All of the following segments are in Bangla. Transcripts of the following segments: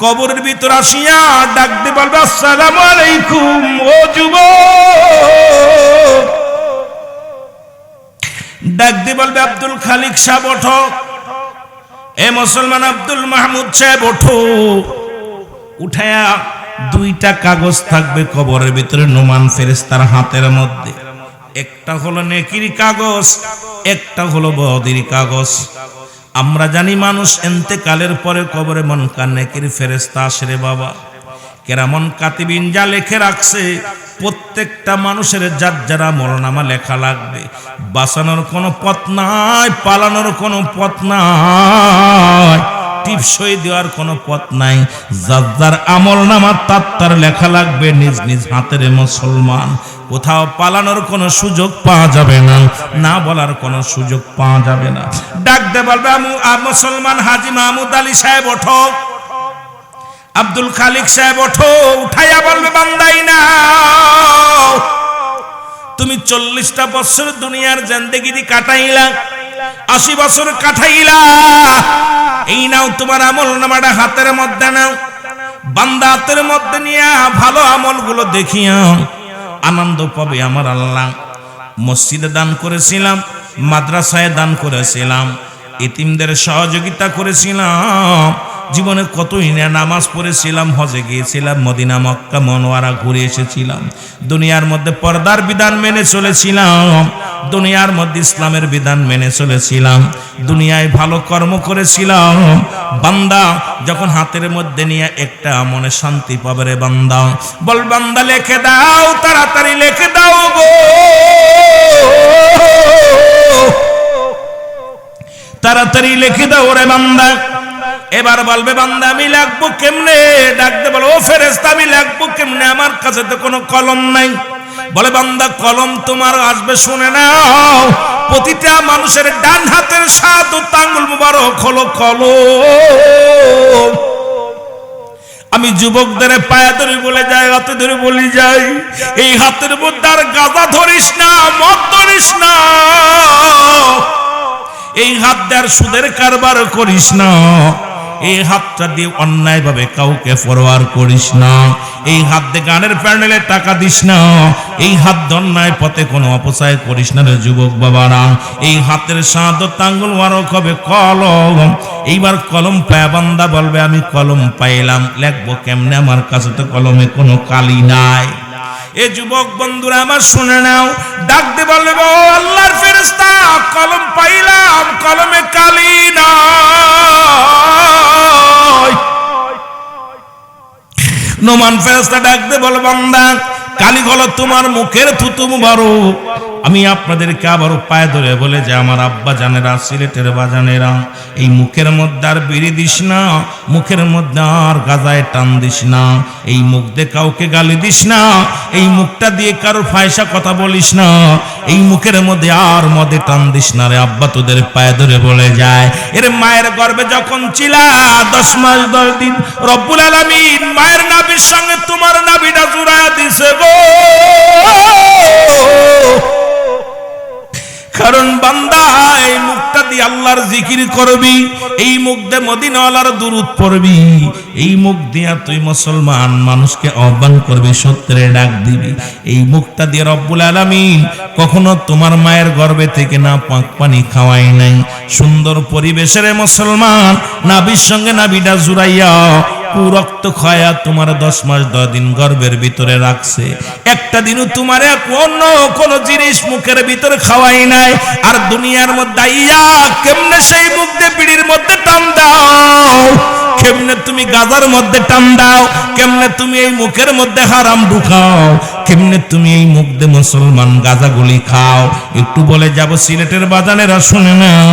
কবরের ভিতর আসিয়া ডাক দিয়ে বলবে আসসালামু আলাইকুম ও যুবক। ডাক দিয়ে বলবে আব্দুল খালিক সাহেব ওঠো, এ মুসলমান আব্দুল মাহমুদ সাহেব ওঠো। উঠায়া দুইটা কাগজ থাকবে কবরের ভিতরে নোমান ফেরেশতার হাতের মধ্যে, একটা হলো নেকির কাগজ, একটা হলো বদির কাগজ। আমরা জানি মানুষ ইন্তেকালের পরে কবরে মুনকার নেকির ফেরেশতা আসে রে বাবা। কেরামন কাতিবিন যা লিখে রাখছে প্রত্যেকটা মানুষের যার যারা আমলনামা লেখা লাগবে। বাঁচানোর কোনো পথ নাই, পালানোর কোনো পথ নাই, টিপসই দেওয়ার কোনো পথ নাই। যার যার আমলনামা তার লেখা লাগবে নিজ নিজ হাতের মুসলমান। কোথাও পালানোর কোনো সুযোগ পাওয়া যাবে না, না বলার কোনো সুযোগ পাওয়া যাবে না। ডাক দে বলবে মুসলমান হাজী মাহমুদ আলী সাহেব ওঠো, আব্দুল খালিক সাহেব ওঠো। উঠাইয়া বলবে বান্দাই না, তুমি 40টা বছর দুনিয়ার জিন্দেগি কাটাইলা, 80 বছর কাটাইলা, এই নাও তোমার আমলনামাটা হাতের মধ্যে নাও। বান্দা হাতের মধ্যে নিয়ে ভালো আমলগুলো দেখিয়া আনন্দ পাবে আমার আল্লাহ। মসজিদে দান করেছিলাম, মাদ্রাসায় দান করেছিলাম, এতিমদের সহযোগিতা করেছিলাম, জীবনে কতই না নামাজ পড়েছিলাম, হজে গিয়েছিলাম, মদিনা মক্কা মনোয়ারা ঘুরে এসেছিলাম, দুনিয়ার মধ্যে পর্দার বিধান মেনে চলেছিলাম, দুনিয়ার মধ্যে ইসলামের বিধান মেনে চলেছিলাম, দুনিয়ায় ভালো কর্ম করেছিলাম। বান্দা যখন হাতের মধ্যে নিয়ে একটা মনে শান্তি পাবে রে বান্দা, বল বান্দা লিখে দাও, তাড়াতাড়ি লিখে দাও গো, তাড়াতাড়ি লিখে দাও রে বান্দা। এবার বলবে বান্দা আমি লিখবো কেমনে? ডাকতে বলো ও ফেরেশতা আমি লিখবো কেমনে, আমার কাছে তো কোনো কলম নাই। বলে বান্দা কলম তোমার আসবে, শুনে নাও, প্রতিটা মানুষের ডান হাতের 7 আঙ্গুল মুবারক হলো কলম। আমি যুবকদের পায়ে ধরে বলে যাই, হাতে ধরে বলি যাই, এই হাতের মধ্যে আর গাঁজা ধরিস না, মদ ধরিস না, এই হাত দিয়ে আর সুদের কারবার করিস না, এই হাতটা দিয়ে অন্যায় ভাবে কাউকে ফরওয়ার করিস না, এই হাত দিয়ে গানের প্যান্ডেলে টাকা দিস না, এই হাত দিয়ে অন্যায় পথে কোনো অপচয় করিস না রে যুবক বাবারা। এই হাতের 7 আঙ্গুল মুবারক হবে কলম। এইবার কলম পায়া বান্দা বলবে আমি কলম পাইলাম, লিখবো কেমনে, আমার কাছে তো কলমে কোনো কালি নাই। এ যুবক বন্ধুরা আমার শুনে নাও, ডাক দিয়ে বলবে ও আল্লাহর ফেরেশতা কলম পাইলাম, কলমে কালি নাই। নোমান ফেরেশতা ডাক দিয়ে বলে বান্দা কালি হলো তোমার মুখের থুতু মুবারক। আমি আপনাদেরকে আবারও পায়ে ধরে বলে যে আমার আব্বা জানেরা, সিলেটের বাজানেরা, এই মুখের মধ্যে আর বিড়ি দিস না, মুখের মধ্যে আর গাজায় টান দিস না, এই মুখ দিয়ে কাউকে গালি দিস না, এই মুখটা দিয়ে কারোর ফায়সা কথা বলিস না, এই মুখের মধ্যে আর মদে টান দিস না রে আব্বা, তোদের পায়ে ধরে বলে যায়। এর মায়ের গর্ভে যখন ছিলা 10 মাস 10 দিন রব্বুল আলামিন মায়ের নাভির সঙ্গে তোমার নাভিটা জুড়ায়া দিছে গো। কারণ বান্দা এই মুখটা দিয়ে আল্লাহর জিকির করবি, এই মুখ দিয়ে মদিনাওয়ালার দুরূদ পড়বি, এই মুখ দিয়া তুই মুসলমান মানুষকে আহ্বান করবি, সত্যের ডাক দিবি। এই মুখটা দিয়ে রব্বুল আলামিন কখনো তোমার মায়ের গর্ভে থেকে না পাক পানি খাওয়াই নাই, সুন্দর পরিবেশের মুসলমান নাভির সঙ্গে নাভিটা জুড়াইয়া রক্ত খায়া তোমার 10 মাস 10 দিন গর্ভের ভিতরে রাখছে, একটা দিনও তোমার কোন জিনিস মুখের ভিতরে খাওয়াই নাই। আর দুনিয়ার মধ্যে আইয়া কেমনে সেই মুখ দিয়ে বিড়ির মধ্যে টান দাও, কেমনে তুমি গাজার মধ্যে টান দাও, কেমনে তুমি এই মুখের মধ্যে হারাম ঢুকাও, কেমনে তুমি এই মুখ দিয়ে মুসলমান গাজাগুলি খাও। একটু বলে যাব সিলেটের বাজানেরা শুনে নাও,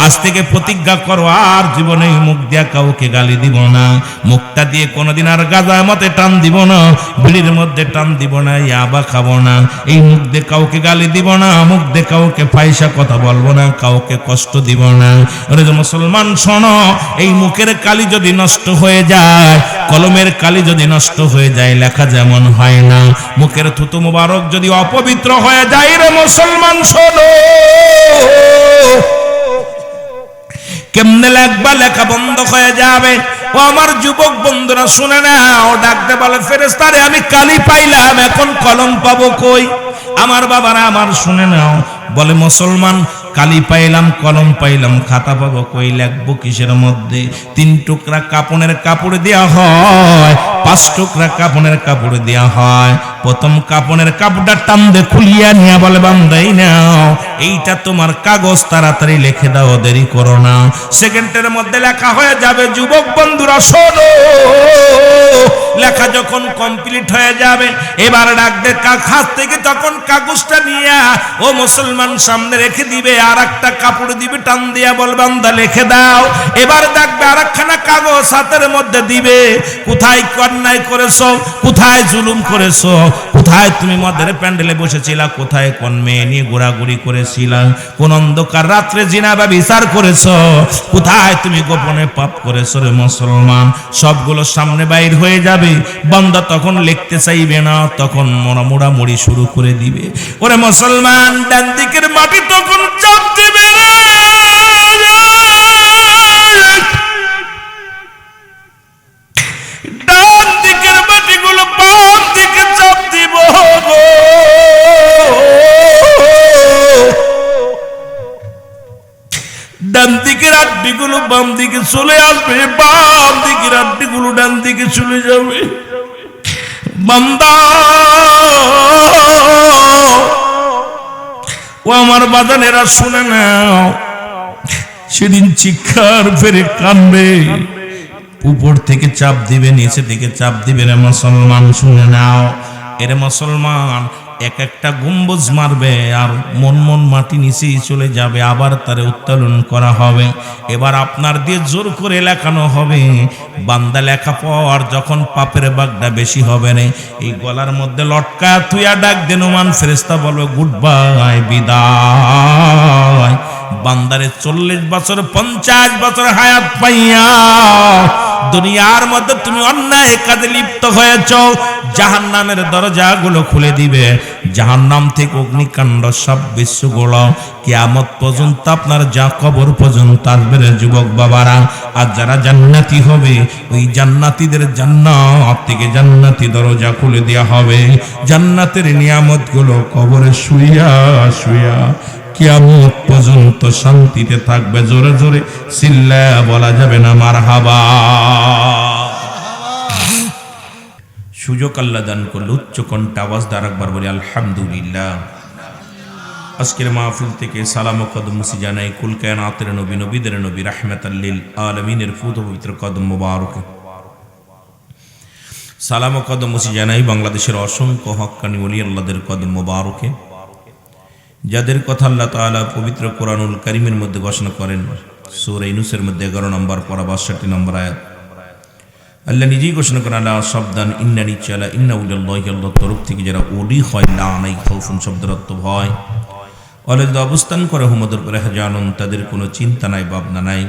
আজ থেকে প্রতিজ্ঞা করো আর জীবনে এই মুখ দিয়া কাউকে গালি দিব না, মুখটা দিয়ে কোনোদিন আর গাজার মধ্যে টান দিব না, বিড়ির মধ্যে টান দিব না, ইয়াবা খাবো না, এই মুখ দিয়ে কাউকে গালি দিব না, মুখ দিয়ে কাউকে পয়সা কথা বলবো না, কাউকে কষ্ট দিব না। ওরে মুসলমান শোনো, এই মুখের কালি যদি নষ্ট হয়ে যায়, কলমের কালি যদি নষ্ট হয়ে যায়, লেখা যেমন হয় না, মুখের থুতু মুবারক যদি অপবিত্র হয়ে যায় রে মুসলমান শোনো, কেমনে লেখবা, লেখা বন্ধ হয়ে যাবে। ও আমার যুবক বন্ধুরা শুনে নাও, ডাকতে বলে ফেরেশতারে আমি কালি পাইলাম, এখন কলম পাবো কই? আমার বাবারা আমার শুনে নাও, বলে মুসলমান কালি পাইলাম, কলম পাইলাম, খাতা পাবো কই, লিখবো কিসের মধ্যে? 3 টুকরা কাপড়ের কাপড় দেয়া হয়, 5 টুকরা কাপড়ের কাপড় দেয়া হয়। প্রথম কাপড়ের কাপড়টা টান দিয়ে খুলিয়া নিয়ে বলে বান্দাই নাও, এইটা তোমার কাগজ, তাড়াতাড়ি লিখে দাও, দেরি করো না, সেকেন্ডের মধ্যে লেখা হয়ে যাবে। যুবক বন্ধুরা শোনো, লেখা যখন কমপ্লিট হয়ে যাবে, এবার ডাক দে খাত থেকে তখন কাগজটা নিয়ে ও মুসলমান সামনে রেখে দিবে, আর একটা কাপড় দিবে, টান দিয়া বলবে বান্দা লিখে দাও। এবার দেখবে আর একখানা কাগজ হাতের মধ্যে দিবে, কোথায় অন্যায় করেছো, কোথায় জুলুম করেছো, কোথায় তুমি মদের প্যান্ডেলে বসেছিলা, কোথায় কোন মেয়ে নিয়ে ঘোরাঘুরি করেছিলা, কোন অন্ধকার রাত্রে জিনা বা বিচার করেছো, কোথায় তুমি গোপনে পাপ করেছো রে মুসলমান, সবগুলো সামনে বাইর হয়ে যাবে। বান্দা তখন লিখতে চাইবে না, তখন মোড়ামুড়ি শুরু করে দিবে। ওরে মুসলমান, ডান দিকের মাটি তখন চাপ দিবে রে, ডান দিকের মাটিগুলো বাম দিকে চাপ দিব গো। ডান দিকের আড্ডিগুলো বাম দিকে চলে আসবে, বাম দিকের আড্ডিগুলো ডান দিকে চলে যাবে। বান্দা ও আমার বাজানেরা শুনে নাও, সেদিন চিৎকার ফেরে কানবে, উপর থেকে চাপ দিবে, নিচে থেকে চাপ দিবে রে মুসলমান শুনে নাও। এরে মুসলমান, এক একটা গম্বুজ মারবে আর মন মাটি নিচেই চলে যাবে, আবার তারে উত্তোলন করা হবে। এবার আপনার দিয়ে জোর করে লেখানো হবে। বান্দা লেখা পর যখন পাপের বাগটা বেশি হবে না, এই গলার মধ্যে লটকা তুইয়া ডাক দেন মান, ফেরেশতা বলবে গুড বাই, বিদায়। বান্দারে 40 বছর 50 বছর হায়াত পাইয়া দুনিয়ার মধ্যে তুমি অন্যায় কাজে লিপ্ত হয়েছ, জাহান্নামের দরজাগুলো খুলে দিবে। জাহান্নাম থেকে অগ্নিকাণ্ড সব বিশ্বগুলো কিয়ামত পর্যন্ত আপনার যা কবর পর্যন্ত আসবে রে যুবক বাবারা। আর যারা জান্নাতি হবে, ওই জান্নাতীদের জান্নাত থেকে জান্নাতি দরজা খুলে দেওয়া হবে। জান্নাতের নিয়ামতগুলো কবরে শুইয়া শুইয়া কিয়ামত পর্যন্ত শান্তিতে থাকবে। জোরে জোরে চিল্লায়া বলা যাবে না মারহাবা। সুযোগ আল্লাহ দান করলে উচ্চ কণ্ঠে আওয়াজ দ্বারা একবার বলি আলহামদুলিল্লাহ। আজকের মাহফিল থেকে সালাম ও কদম মুসি জানাই কুল কায়নাতের নবী, নবীদের নবী, রাহমাতাল লিল আলামিনের ফুত পবিত্র কদম মোবারকে। সালাম ও কদম মুসি জানাই বাংলাদেশের অসংখ্য হক্কানি ওলি আল্লাহদের কদম মোবারকে, যাদের কথা আল্লাহ তাআলা পবিত্র কোরআনুল কারীমের মধ্যে ঘোষণা করেন। সূরা ইউনূসের মধ্যে 11 নম্বর পারা 62 নম্বর আয়াত। আল্লাহ নিজেই ঘোষণা করেন আল্লাহ শব্দান ইন্নানি চালা ইন্না উল্লাহি, আল্লাহর তরফ থেকে যারা ওলি হয়, লা নাই খাউফুন শব্দের অর্থ ভয়, অলদ অবস্থান করে হুমদের পরে জানুন, তাদের কোনো চিন্তা নাই, ভাবনা নাই।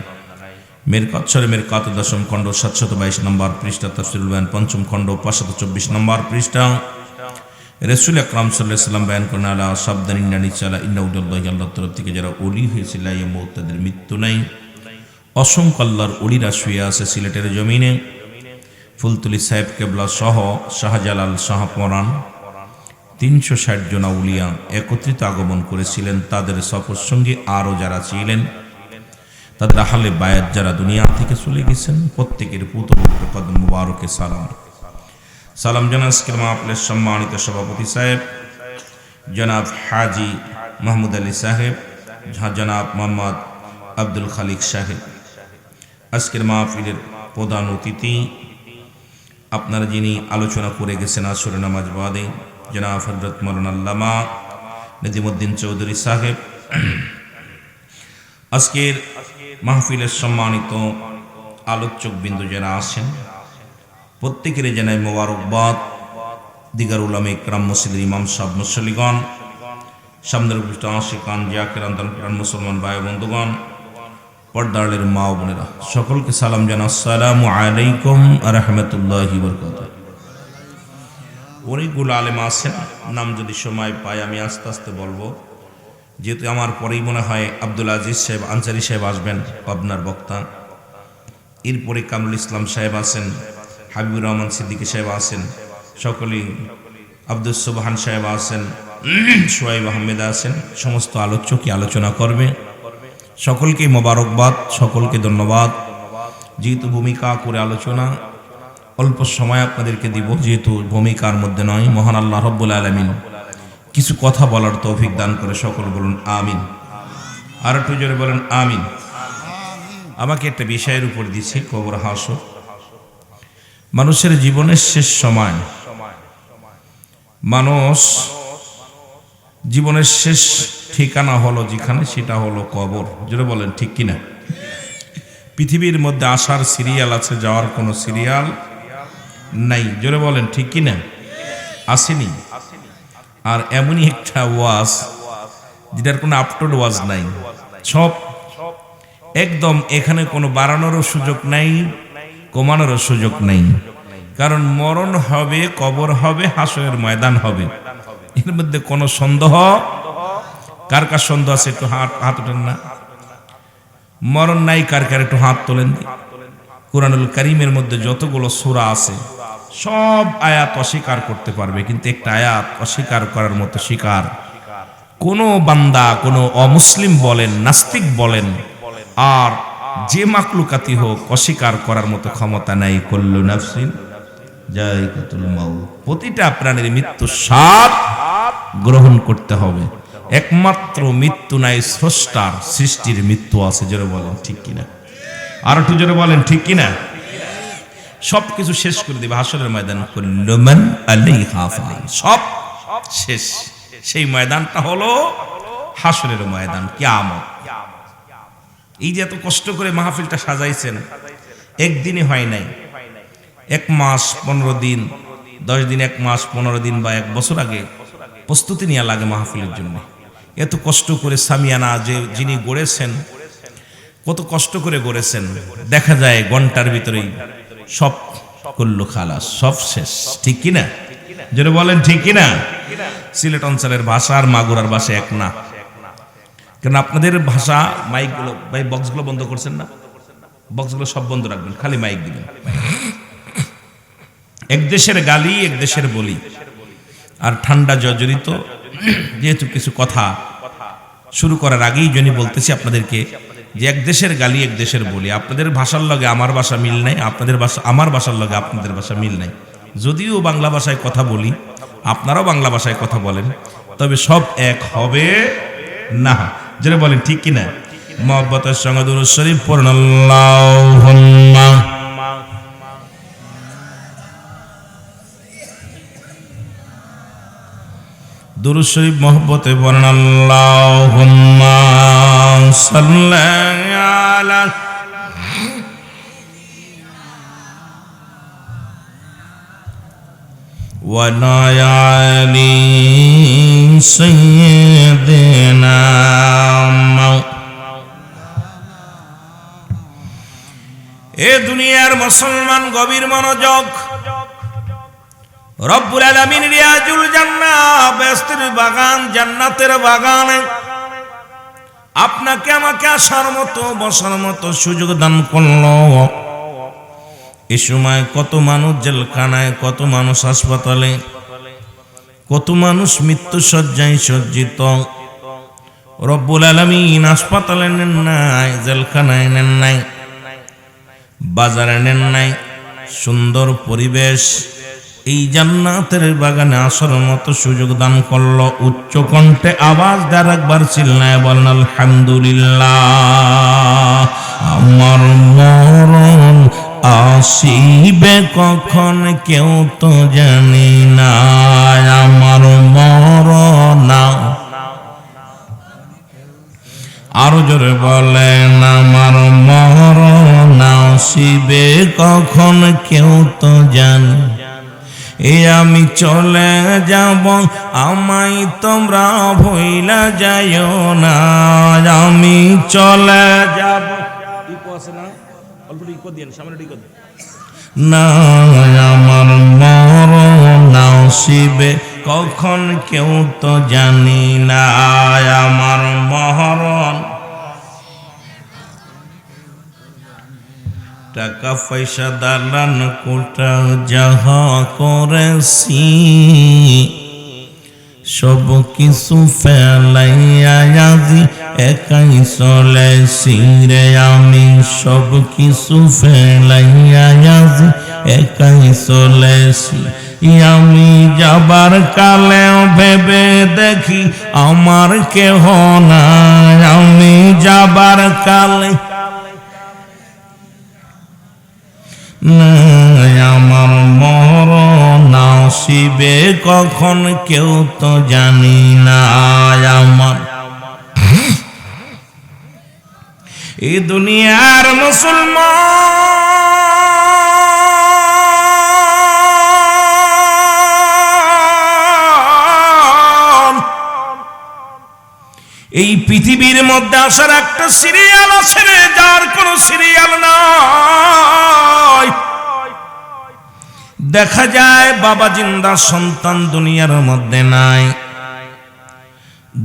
মেরকাত সূরা মেরকাত 10ম খণ্ড 722 নম্বর পৃষ্ঠা, তাফসীরুল বায়ান 5ম খণ্ড 524 নম্বর পৃষ্ঠা। রাসূল আকরাম সাল্লাল্লাহু আলাইহি ওয়াসাল্লাম বয়ান করেন আল্লাহ শব্দান ইন্নানি চালা ইন্না উল্লাহি, আল্লাহর তরফ থেকে যারা ওলি হয়েছে, লা ইয়ামুত, তাদের মৃত্যু নাই। অসংখ্য আল্লাহর ওলিরা শুয়ে আছে সিলেটের জমিনে। ফুলতুলি সাহেব কেবলা সহ শাহজালাল শাহপরান 360 জন আউলিয়া একত্রিত আগমন করেছিলেন। তাদের সফর সঙ্গে আরও যারা ছিলেন, তাদের আহলে বায়াত যারা দুনিয়া থেকে চলে গেছেন, প্রত্যেকের পুতপবিত্র কদম মুবারকে সালাম। সালাম জানান আজকের মাহফিলের সম্মানিত সভাপতি সাহেব জনাব হাজি মাহমুদ আলী সাহেব, জনাব মোহাম্মদ আব্দুল খালিক সাহেব। আজকের মাহফিলের প্রধান অতিথি আপনারা যিনি আলোচনা করে গেছেন আসরের নামাজ বাদে, জনাব হযরত মাওলানা আল্লামা নজিমউদ্দিন চৌধুরী সাহেব। আজকের মাহফিলের সম্মানিত আলোচক বিন্দু যারা আছেন, প্রত্যেকের জানাই মোবারকবাদ। দিগার উলামা ইকরাম, মসজিদের ইমাম সাহেব, মুসল্লিগণ, সামনের উপস্থিত আশিকান জাকিরান, দানপ্রাণ মুসলমান ভাই বন্ধুগণ, পর্দারের মা ও বোনেরা, সকলকে সালাম জানা। আসসালামু আলাইকুম ওয়া রাহমাতুল্লাহি ওয়া বারাকাতুহু। অনেকগুলো আলেম আছেন, নাম যদি সময় পাই আমি আস্তে আস্তে বলবো। যেহেতু আমার পরেই মনে হয় আব্দুল আজিজ সাহেব আনসারি সাহেব আসবেন, পাবনার বক্তা। এরপরে কামরুল ইসলাম সাহেব আছেন, হাবিবুর রহমান সিদ্দিকী সাহেব আছেন, সকলেই আব্দুল সুবহান সাহেব আছেন, সোহাইব আহমেদ আছেন। সমস্ত আলোচকই আলোচনা করবে। সকলকে মোবারকবাদ, সকলকে ধন্যবাদ। যেহেতু ভূমিকা করে আলোচনা অল্প সময় আপনাদেরকে দিব, যেহেতু ভূমিকার মধ্যে নয়, মহান আল্লাহ রব্বুল আলামিন কিছু কথা বলার তৌফিক দান করে। সকল বলুন আমিন। আর একটু জোরে বলেন আমিন। আমাকে একটা বিষয়ের উপর দিচ্ছে, কবর হাসর। মানুষের জীবনের শেষ সময়, মানুষ জীবনের শেষ ঠিকানা হলো যেখানে, সেটা হলো কবর। জোরে বলেন ঠিক কিনা? পৃথিবীর মধ্যে আসার সিরিয়াল আছে, যাওয়ার কোনো সিরিয়াল নাই। জোরে বলেন ঠিক কিনা? আসেনি। আর এমনই একটা ওয়াজ যেটার কোনো আপটোড ওয়াজ নাই, সব একদম। এখানে কোনো বাড়ানোরও সুযোগ নাই, কমানোরও সুযোগ নাই। কারণ মরণ হবে, কবর হবে, হাসরের ময়দান হবে। এর মধ্যে কোনো সন্দেহ, কার কার সন্দেহ আছে একটু হাত ওঠেন না। মরণ নাই কার কার একটু হাত তোলেন। কুরআনুল কারীমের মধ্যে যতগুলো সূরা আছে সব আয়াত অস্বীকার করতে পারবে, কিন্তু একটা আয়াত অস্বীকার করার মতো শিকার কোনো বান্দা, কোনো অমুসলিম বলেন, নাস্তিক বলেন, আর যে মাকলুকাতি হোক, অস্বীকার করার মতো ক্ষমতা নাই। কুল্লু নাফসিন যায়িকাতুল মাউত, প্রতিটা প্রাণীর মৃত্যু স্বাদ গ্রহণ করতে হবে। একমাত্র মৃত্যু নাই, স্রষ্টার সৃষ্টির মৃত্যু আছে। জোরে বলেন ঠিক কিনা? আর একটু জোরে বলেন ঠিক কিনা? সব কিছু শেষ করে দিবে হাসরের ময়দান। কুল্লু মান আলাইহা ফান, সব শেষ। সেই ময়দানটা হলো হাসরের ময়দান, কিয়ামত। এই যে এত কষ্ট করে মাহফিলটা সাজাইছেন, একদিনে হয় নাই। 1 মাস 15 দিন, 10 দিন, 1 মাস 15 দিন বা 1 বছর আগে প্রস্তুতি নেওয়া লাগে মাহফিলের জন্য। এত কষ্ট করে সামিয়ানা যে যিনি গড়েছেন, কত কষ্ট করে গড়েছেন, দেখা যায় ঘন্টার ভিতরেই সব কুল্লু খালাস, সব শেষ। ঠিক কিনা? যেটা বলেন ঠিক কিনা? সিলেট অঞ্চলের ভাষা আর মাগুরার ভাষা এক না। কারণ আপনাদের ভাষা, মাইকগুলো ভাই, বক্সগুলো বন্ধ করছেন না? বক্সগুলো সব বন্ধ রাখবেন, খালি মাইক দিবেন। এক দেশের গালি, এক দেশের বলি। আর ঠান্ডা জর্জরিত, যেহেতু কিছু কথা শুরু করার আগেই জন্য বলতেছি আপনাদেরকে যে এক দেশের গালি, এক দেশের বলি। আপনাদের ভাষার লগে আমার ভাষা মিল নাই, আপনাদের ভাষা আমার ভাষার লগে আপনাদের ভাষা মিল নাই। যদিও বাংলা ভাষায় কথা বলি, আপনারাও বাংলা ভাষায় কথা বলেন, তবে সব এক হবে না। যেটা বলেন ঠিক কিনা? মহব্বতের সঙ্গে দুরূদ শরীফ পড়ুন। আল্লাহুম্মা দুরূদ শরীফ মহব্বতে পড়ুন। আল্লাহুম্মা সাল্লি আলা ওয়া আলি সাইয়্যিদিনা। এ দুনিয়ার মুসলমান গভীর মনোযোগ। রব্বুল আলামিন রিয়াজুল জান্নাহ, বেহেশতের বাগান, জান্নাতের বাগানে আপনাকে আমাকে আসার মতো, বসার মতো সুযোগ দান করলো। এ সময় কত মানুষ জেলখানায়, কত মানুষ হাসপাতালে, কত মানুষ মৃত্যু শয্যায় সজ্জিত। রব্বুল আলামিন হাসপাতালে নেন নাই, জেলখানায় নেন নাই, বাজারে নেন নাই। সুন্দর পরিবেশ, এই জান্নাতের বাগানে আসার মতো সুযোগ দান করলো। উচ্চ কণ্ঠে আওয়াজ দেওয়ার একবার চিল্লায় বলেন আলহামদুলিল্লাহ। আমার মরণ আসিবে কখন কেউ তো জানি না, আমার মরণ। আরো জোরে বলেন আমার মরণ আসিবে কখন কেউ তো জানি। এ আমি চলে যাব, আমায় তোমরা ভুইলা যাইও না, আমি চলে যাব। ইকো আছে না? অল্প ইকো দেন, সামনে ইকো দেন না। আমার মরণ আসিবে কখন কেউ তো জানি না, আমার মহরণ টাকা পয়সা দালান কোটা যাহা করেছি সব কিছু ফেলাইয়া আজি একাই চলেছি রে আমি, সব কিছু ফেলাইয়া আজি একাই চলেছি। আমি যাবার কালেও ভেবে দেখি আমার কেহ নাই, আমি যাবার কালে আমার মরণ আসিবে কখন কেউ তো জানি না। আমার এই দুনিয়ার মুসলমান, এই পৃথিবীর মধ্যে আসার একটা সিরিয়াল আছে রে, যার কোনো সিরিয়াল নাই। দেখা যায় বাবা জিন্দা সন্তান দুনিয়ার মধ্যে নাই,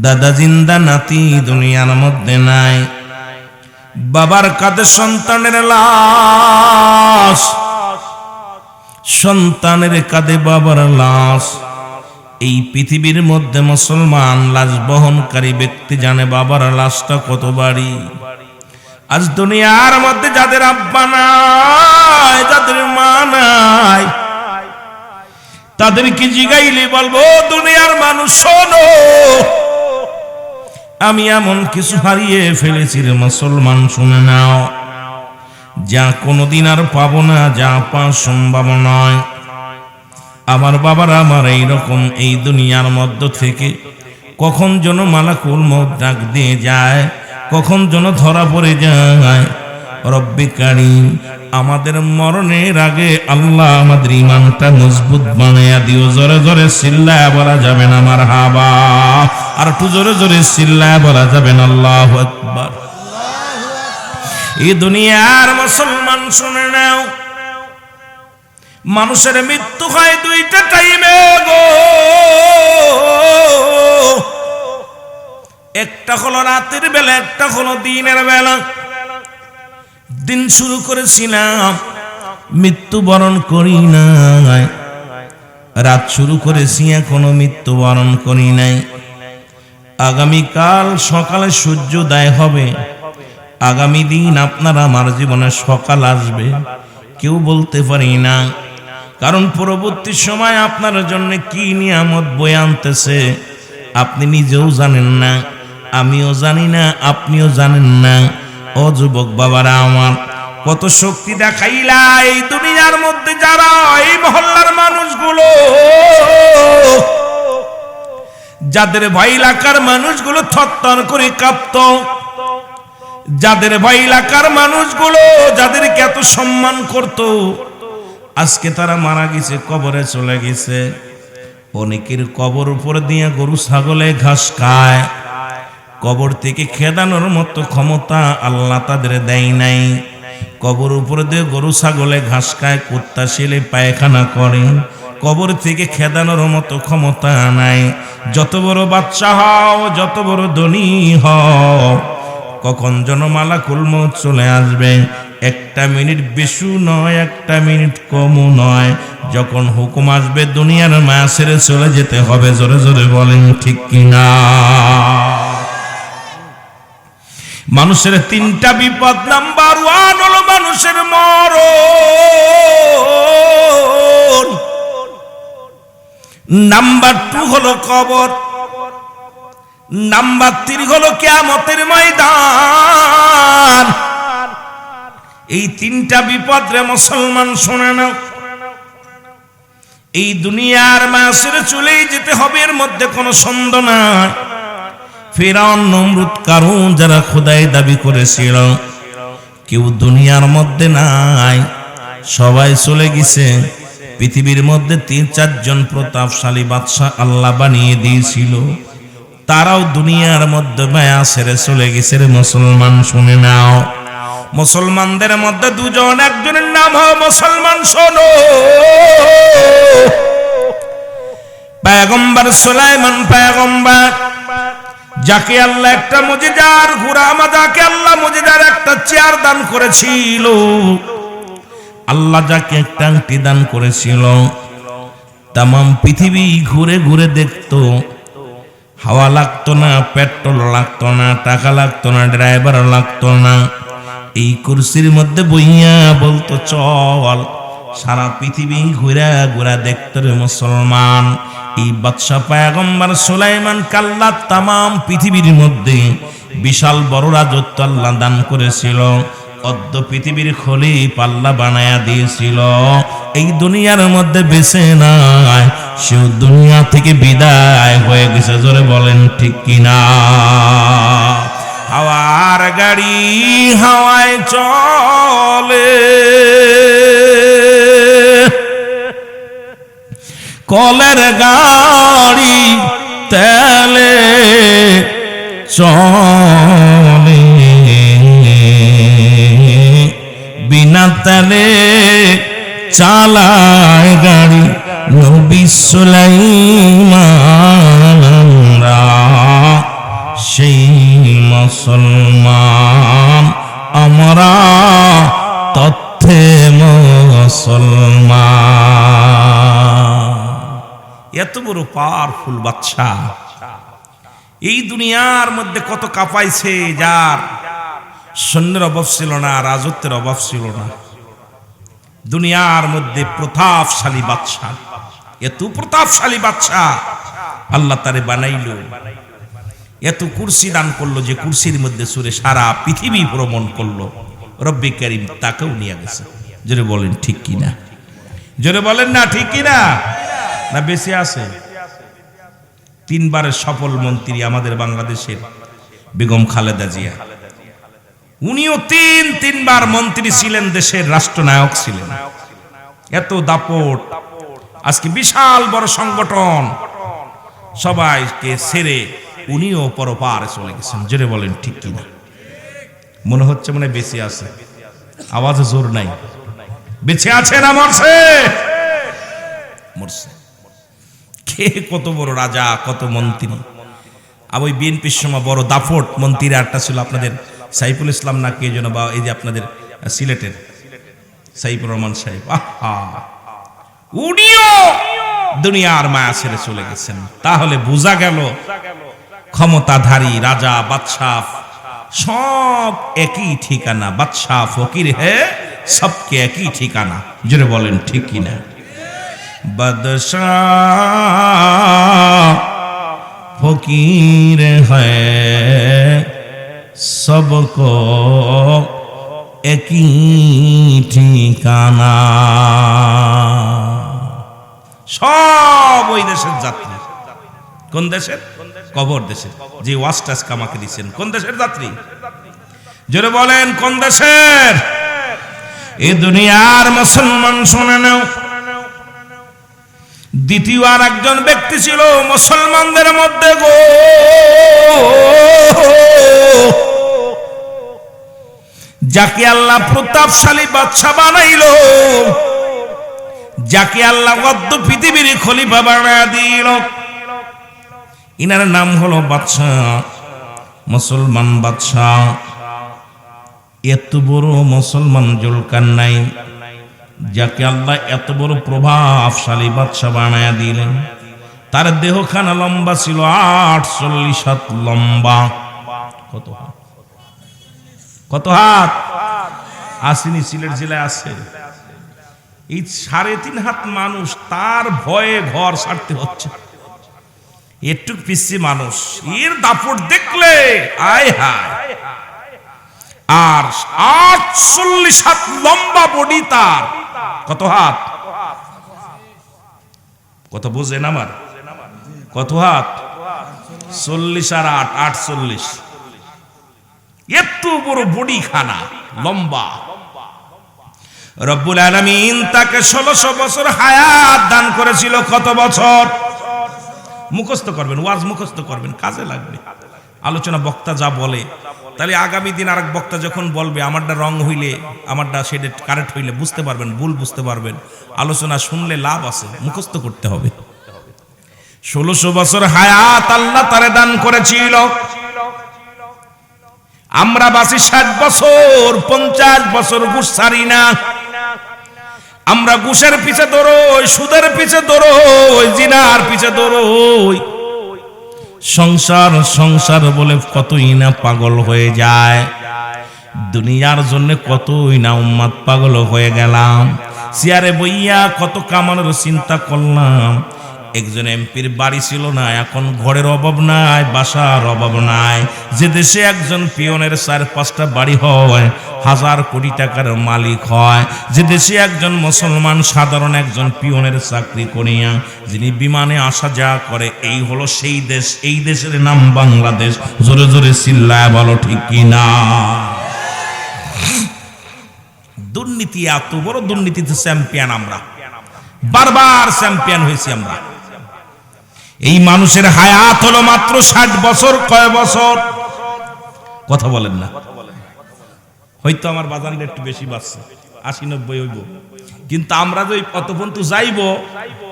দাদা জিন্দা নাতি দুনিয়ার মধ্যে নাই, বাবার কাঁধে সন্তানের লাশ, সন্তানের কাঁধে বাবার লাশ। এই পৃথিবীর মধ্যে মুসলমান লাশ বহনকারী ব্যক্তি জানে বাবার লাশটা কত বাড়ি। আজ দুনিয়ার মধ্যে যাদের আব্বা নাই, যাদের মা নাই, তাদেরকে জিগাইলে বলবো দুনিয়ার মানুষ শোনো, আমি এমন কিছু হারিয়ে ফেলেছি রে মুসলমান, শুনে নাও, যা কোনোদিন আর পাবো না, যা পাওয়ার সম্ভব নয়। আমার বাবার আমার এইরকম এই দুনিয়ার মধ্য থেকে কখন যেন মালাকুল মউত ডাক দিয়ে যায়, কখন যেন ধরা পড়ে যায়। রব্বে কারীম, আমাদের মরণের আগে আল্লাহ আমাদের ঈমানটা মজবুত বানাইয়া দিও। জোরে জোরে চিল্লায়া বলা যাবে না মারহাবা, আর একটু জোরে জোরে চিল্লায়া বলা যাবে না আল্লাহু আকবার। এই দুনিয়ার মুসলমান শুনে নাও, মানুষের মৃত্যু হয় দুইটা টাইমে গো, একটা হলো রাতের বেলা, একটা হলো দিনের বেলা। দিন শুরু করেছিলাম, মৃত্যুবরণ করি নাই, রাত শুরু করেছি এখনো মৃত্যুবরণ করি নাই। আগামীকাল সকালে সূর্যোদয় হবে, আগামী দিন আপনার আমার জীবনে সকাল আসবে, কেউ বলতে পারি না। কারণ পরবর্তী সময় আপনার জন্য কি নিয়ামত বয়ে আনতেছে আপনি নিজেও জানেন না, আমিও জানি না, আপনিও জানেন না। ও যুবক বাবারা আমার, কত শক্তি দেখাইলা এই দুনিয়ার মধ্যে, যারা এই মহল্লার মানুষগুলো, যাদের ভাই এলাকার মানুষগুলো থরথর করে কাঁপত, যাদের ভাই এলাকার মানুষগুলো যাদেরকে এত সম্মান করত, আজকে তারা মারা গেছে, কবরে চলে গেছে। অনেকের কবর উপর দিয়ে গরু ছাগলে ঘাস খায়, কবর থেকে খেদানোর মতো ক্ষমতা আল্লাহ তাদের দেয় নাই। কবর উপর দিয়ে গরু ছাগলে ঘাস খায়, কুত্তা শিলে পায়খানা করে, কবর থেকে খেদানোর মতো ক্ষমতা নাই। যত বড় বাচ্চা হও, যত বড় ধনী হও, কখন যেন মালাকুল মউত চলে আসবে। একটা মিনিট বেশি নয়, একটা মিনিট কমও নয়। যখন হুকুম আসবে দুনিয়ার মায়া ছেড়ে চলে যেতে হবে। জোরে জোরে বলেন ঠিক কিনা? মানুষের তিনটা বিপদ, নাম্বার 1 হলো মানুষের মরণ, নাম্বার 2 হলো কবর, নাম্বার 3 হলো কিয়ামতের ময়দান। এই তিনটা বিপদ রে মুসলমান শোনে না, এই দুনিয়ার মায়া ছেড়ে চলেই যেতে হবে, এর মধ্যে কোনো সন্দেহ নাই। ফিরআউন, নমরুদ, কারুন যারা খোদাই দাবি করেছিল, কেউ দুনিয়ার মধ্যে নাই, সবাই চলে গেছে। পৃথিবীর মধ্যে 3-4 জন প্রতাপশালী বাদশা আল্লাহ বানিয়ে দিয়েছিল, তারাও দুনিয়ার মধ্যে মায়া ছেড়ে চলে গেছে রে মুসলমান শুনে নাও। মুসলমানদের মধ্যে 2 জন, একজনের নাম হয় মুসলমান শোনো, পয়গম্বর সুলাইমান পয়গম্বর, যাকে আল্লাহ একটা মুজিজার ঘোড়া, যাকে আল্লাহ মুজিজার একটা চেয়ার দান করেছিল, আল্লাহ যাকে একটা আংটি দান করেছিল, তাম পৃথিবী ঘুরে ঘুরে দেখতো, হাওয়া লাগতো না, পেট্রোল লাগতো না, টাকা লাগতো না, ড্রাইভার লাগতো না, এই কুরসির মধ্যে বইয়া বলতো চল, সারা পৃথিবী ঘুরা ঘুরা দেখতো রে মুসলমান। এই বাদশাহ পয়গম্বর সুলাইমান কাল্লা তামাম পৃথিবীর মধ্যে বিশাল বড় রাজত্ব আল্লাহ দান করেছিল, অদ্য পৃথিবীর খলিফা আল্লাহ বানায়া দিয়েছিল। এই দুনিয়ার মধ্যে বেঁচে নাই, সেও দুনিয়া থেকে বিদায় হয়ে গেছে। জোরে বলেন ঠিক কিনা? হাওয়ার গাড়ি হাওয়ায় চলে, কলের গাড়ি তেলে চলে, বিনা তেলে চালায় গাড়ি নবী সুলাইমান। সেই মুসলমান আমরা তথ্যে মুসলমান। এত বড় পাওয়ারফুল বাদশা এই দুনিয়ার মধ্যে কত কাঁপাইছে, যার সৈন্যের অভাব ছিল না, রাজত্বের অভাব ছিল না। দুনিয়ার মধ্যে প্রতাপশালী বাদশা, এত প্রতাপশালী বাদশা আল্লাহ তারে বানাইলো, এত কুরসি দান করলো যে কুরসির মধ্যে সুরে সারা পৃথিবী ভ্রমণ করলো। রব্বে কারীম তাকেও নিয়ে গেছে। জোরে বলেন ঠিক কিনা? জোরে বলেন না ঠিক কিনা? না বেঁচে আছে? তিনবারের সফল মন্ত্রী আমাদের বাংলাদেশের বেগম খালেদা জিয়া, উনিও তিনবার মন্ত্রী ছিলেন, দেশের রাষ্ট্রনায়ক ছিলেন। এত দাপট, আজকে বিশাল বড় সংগঠন, সবাইকে ছেড়ে উনিও পরপারে চলে গেছেন। জোরে বলেন ঠিক কিনা? মনে হচ্ছে মনে বেঁচে আছে, আওয়াজে জোর নাই। বেঁচে আছে না মরছে? মরছে। কে কত বড় রাজা, কত মন্ত্রী। আর ওই বিএনপির সময় বড় দাপট মন্ত্রী একটা ছিল আপনাদের সাইফুল ইসলাম না কে যেন, বা এই যে আপনাদের সিলেটের সাইফুর রহমান সাহেব, উনিও দুনিয়ার মায়া ছেড়ে চলে গেছেন। তাহলে বোঝা গেল ক্ষমতাধারী রাজা বাদশাহ সব একই ঠিকানা, বাদশাহ ফকির হে সবকে একই ঠিকানা। জোরে বলেন ঠিক কিনা? বাদশাহ ফকির হ্যায় সবকো একই ঠিকানা। সব ওই দেশের যাত্রী। কোন দেশের? কবর দেশের। যে ওয়াস্টাস কামাকে দিচ্ছেন কোন দেশের যাত্রী? জোরে বলেন কোন দেশের? এই দুনিয়ার মুসলমান শুনে নাও, দ্বিতীয় আর একজন ব্যক্তি ছিল মুসলমানদের মধ্যে গো, যাকে আল্লাহ প্রতাপশালী বাদশা বানাইলো, যাকে আল্লাহ অদ্য পৃথিবীর খলিফা বানায়া দিল। ইনার নাম হলো বাদশা, মুসলমান বাদশা। এত বড় মুসলমান জুলকারনাইন, যাকে আল্লাহ এত বড় প্রভাবশালী বাদশা বানায়া দিলেন। তার দেহখানা লম্বা ছিল 48 হাত লম্বা। কত হাত? কত হাত? আসেনি? সিলেট জেলায় আছে। এই 3.5 হাত মানুষ, তার ভয়ে ঘর ছাড়তে হচ্ছে। একটু পিসি মানুষ, এর দাপট দেখলে আয় হায়। আর 48 হাত লম্বা বডি তার। কত হাত? কত বুঝেন আমার? কত হাত? 40 আর 8 48। এত বড় বডি খানা লম্বা। রব্বুল আলামিন তাকে 1600 বছর হায়াত দান করেছিল। কত বছর? মুখস্থ করবেন, ওয়াজ মুখস্থ করবেন, কাজে লাগবে। আলোচনা বক্তা যা বলে, তাহলে আগামী দিন আরেক বক্তা যখন বলবে আমারটা রং হইলে, আমারটা সেটা কারেক্ট হইলে বুঝতে পারবেন, ভুল বুঝতে পারবেন। আলোচনা শুনলে লাভ আছে, মুখস্থ করতে হবে। 1600 বছর হায়াত আল্লাহ তারে দান করেছিল। আমরা বাঁচি 60 বছর, 50 বছর ঘুষ ছাড়ি না। আমরা ঘুষের পিছে দৌড়ই, সুদের পিছে দৌড়ই, জিনার পিছে দৌড়ই। সংসার সংসার বলে কতই না পাগল হয়ে যায়। দুনিয়ার জন্য কতই না উম্মাদ পাগল হয়ে গেলাম। চেয়ারে বইয়া কত কামানোর চিন্তা করলাম। একজন এমপির বাড়ি ছিল না, এখন ঘরের অভাব নাই, বাসার অভাব নাই। যে দেশে একজন পিয়নের 4-5টা বাড়ি হয়, 1000 কোটি টাকার মালিক হয়। যে দেশে একজন মুসলমান সাধারণ একজন পিয়নের চাকরি করিয়া যিনি বিমানে আসা যাওয়া করে, এই হলো সেই দেশ। এই দেশের নাম বাংলাদেশ। জোরে জোরে চিল্লায় বলো ঠিক কিনা। দুর্নীতি, এত বড় দুর্নীতিতে চ্যাম্পিয়ন আমরা, বারবার চ্যাম্পিয়ন হয়েছি আমরা। এই মানুষের হায়াত হলো মাত্র 60 বছর। কয় বছর কথা বলেন না? হয়তো আমার বাজানটা একটু বেশি বাড়ছে, 80-90 হইব, কিন্তু আমরা যে পথপন্ত যাইব,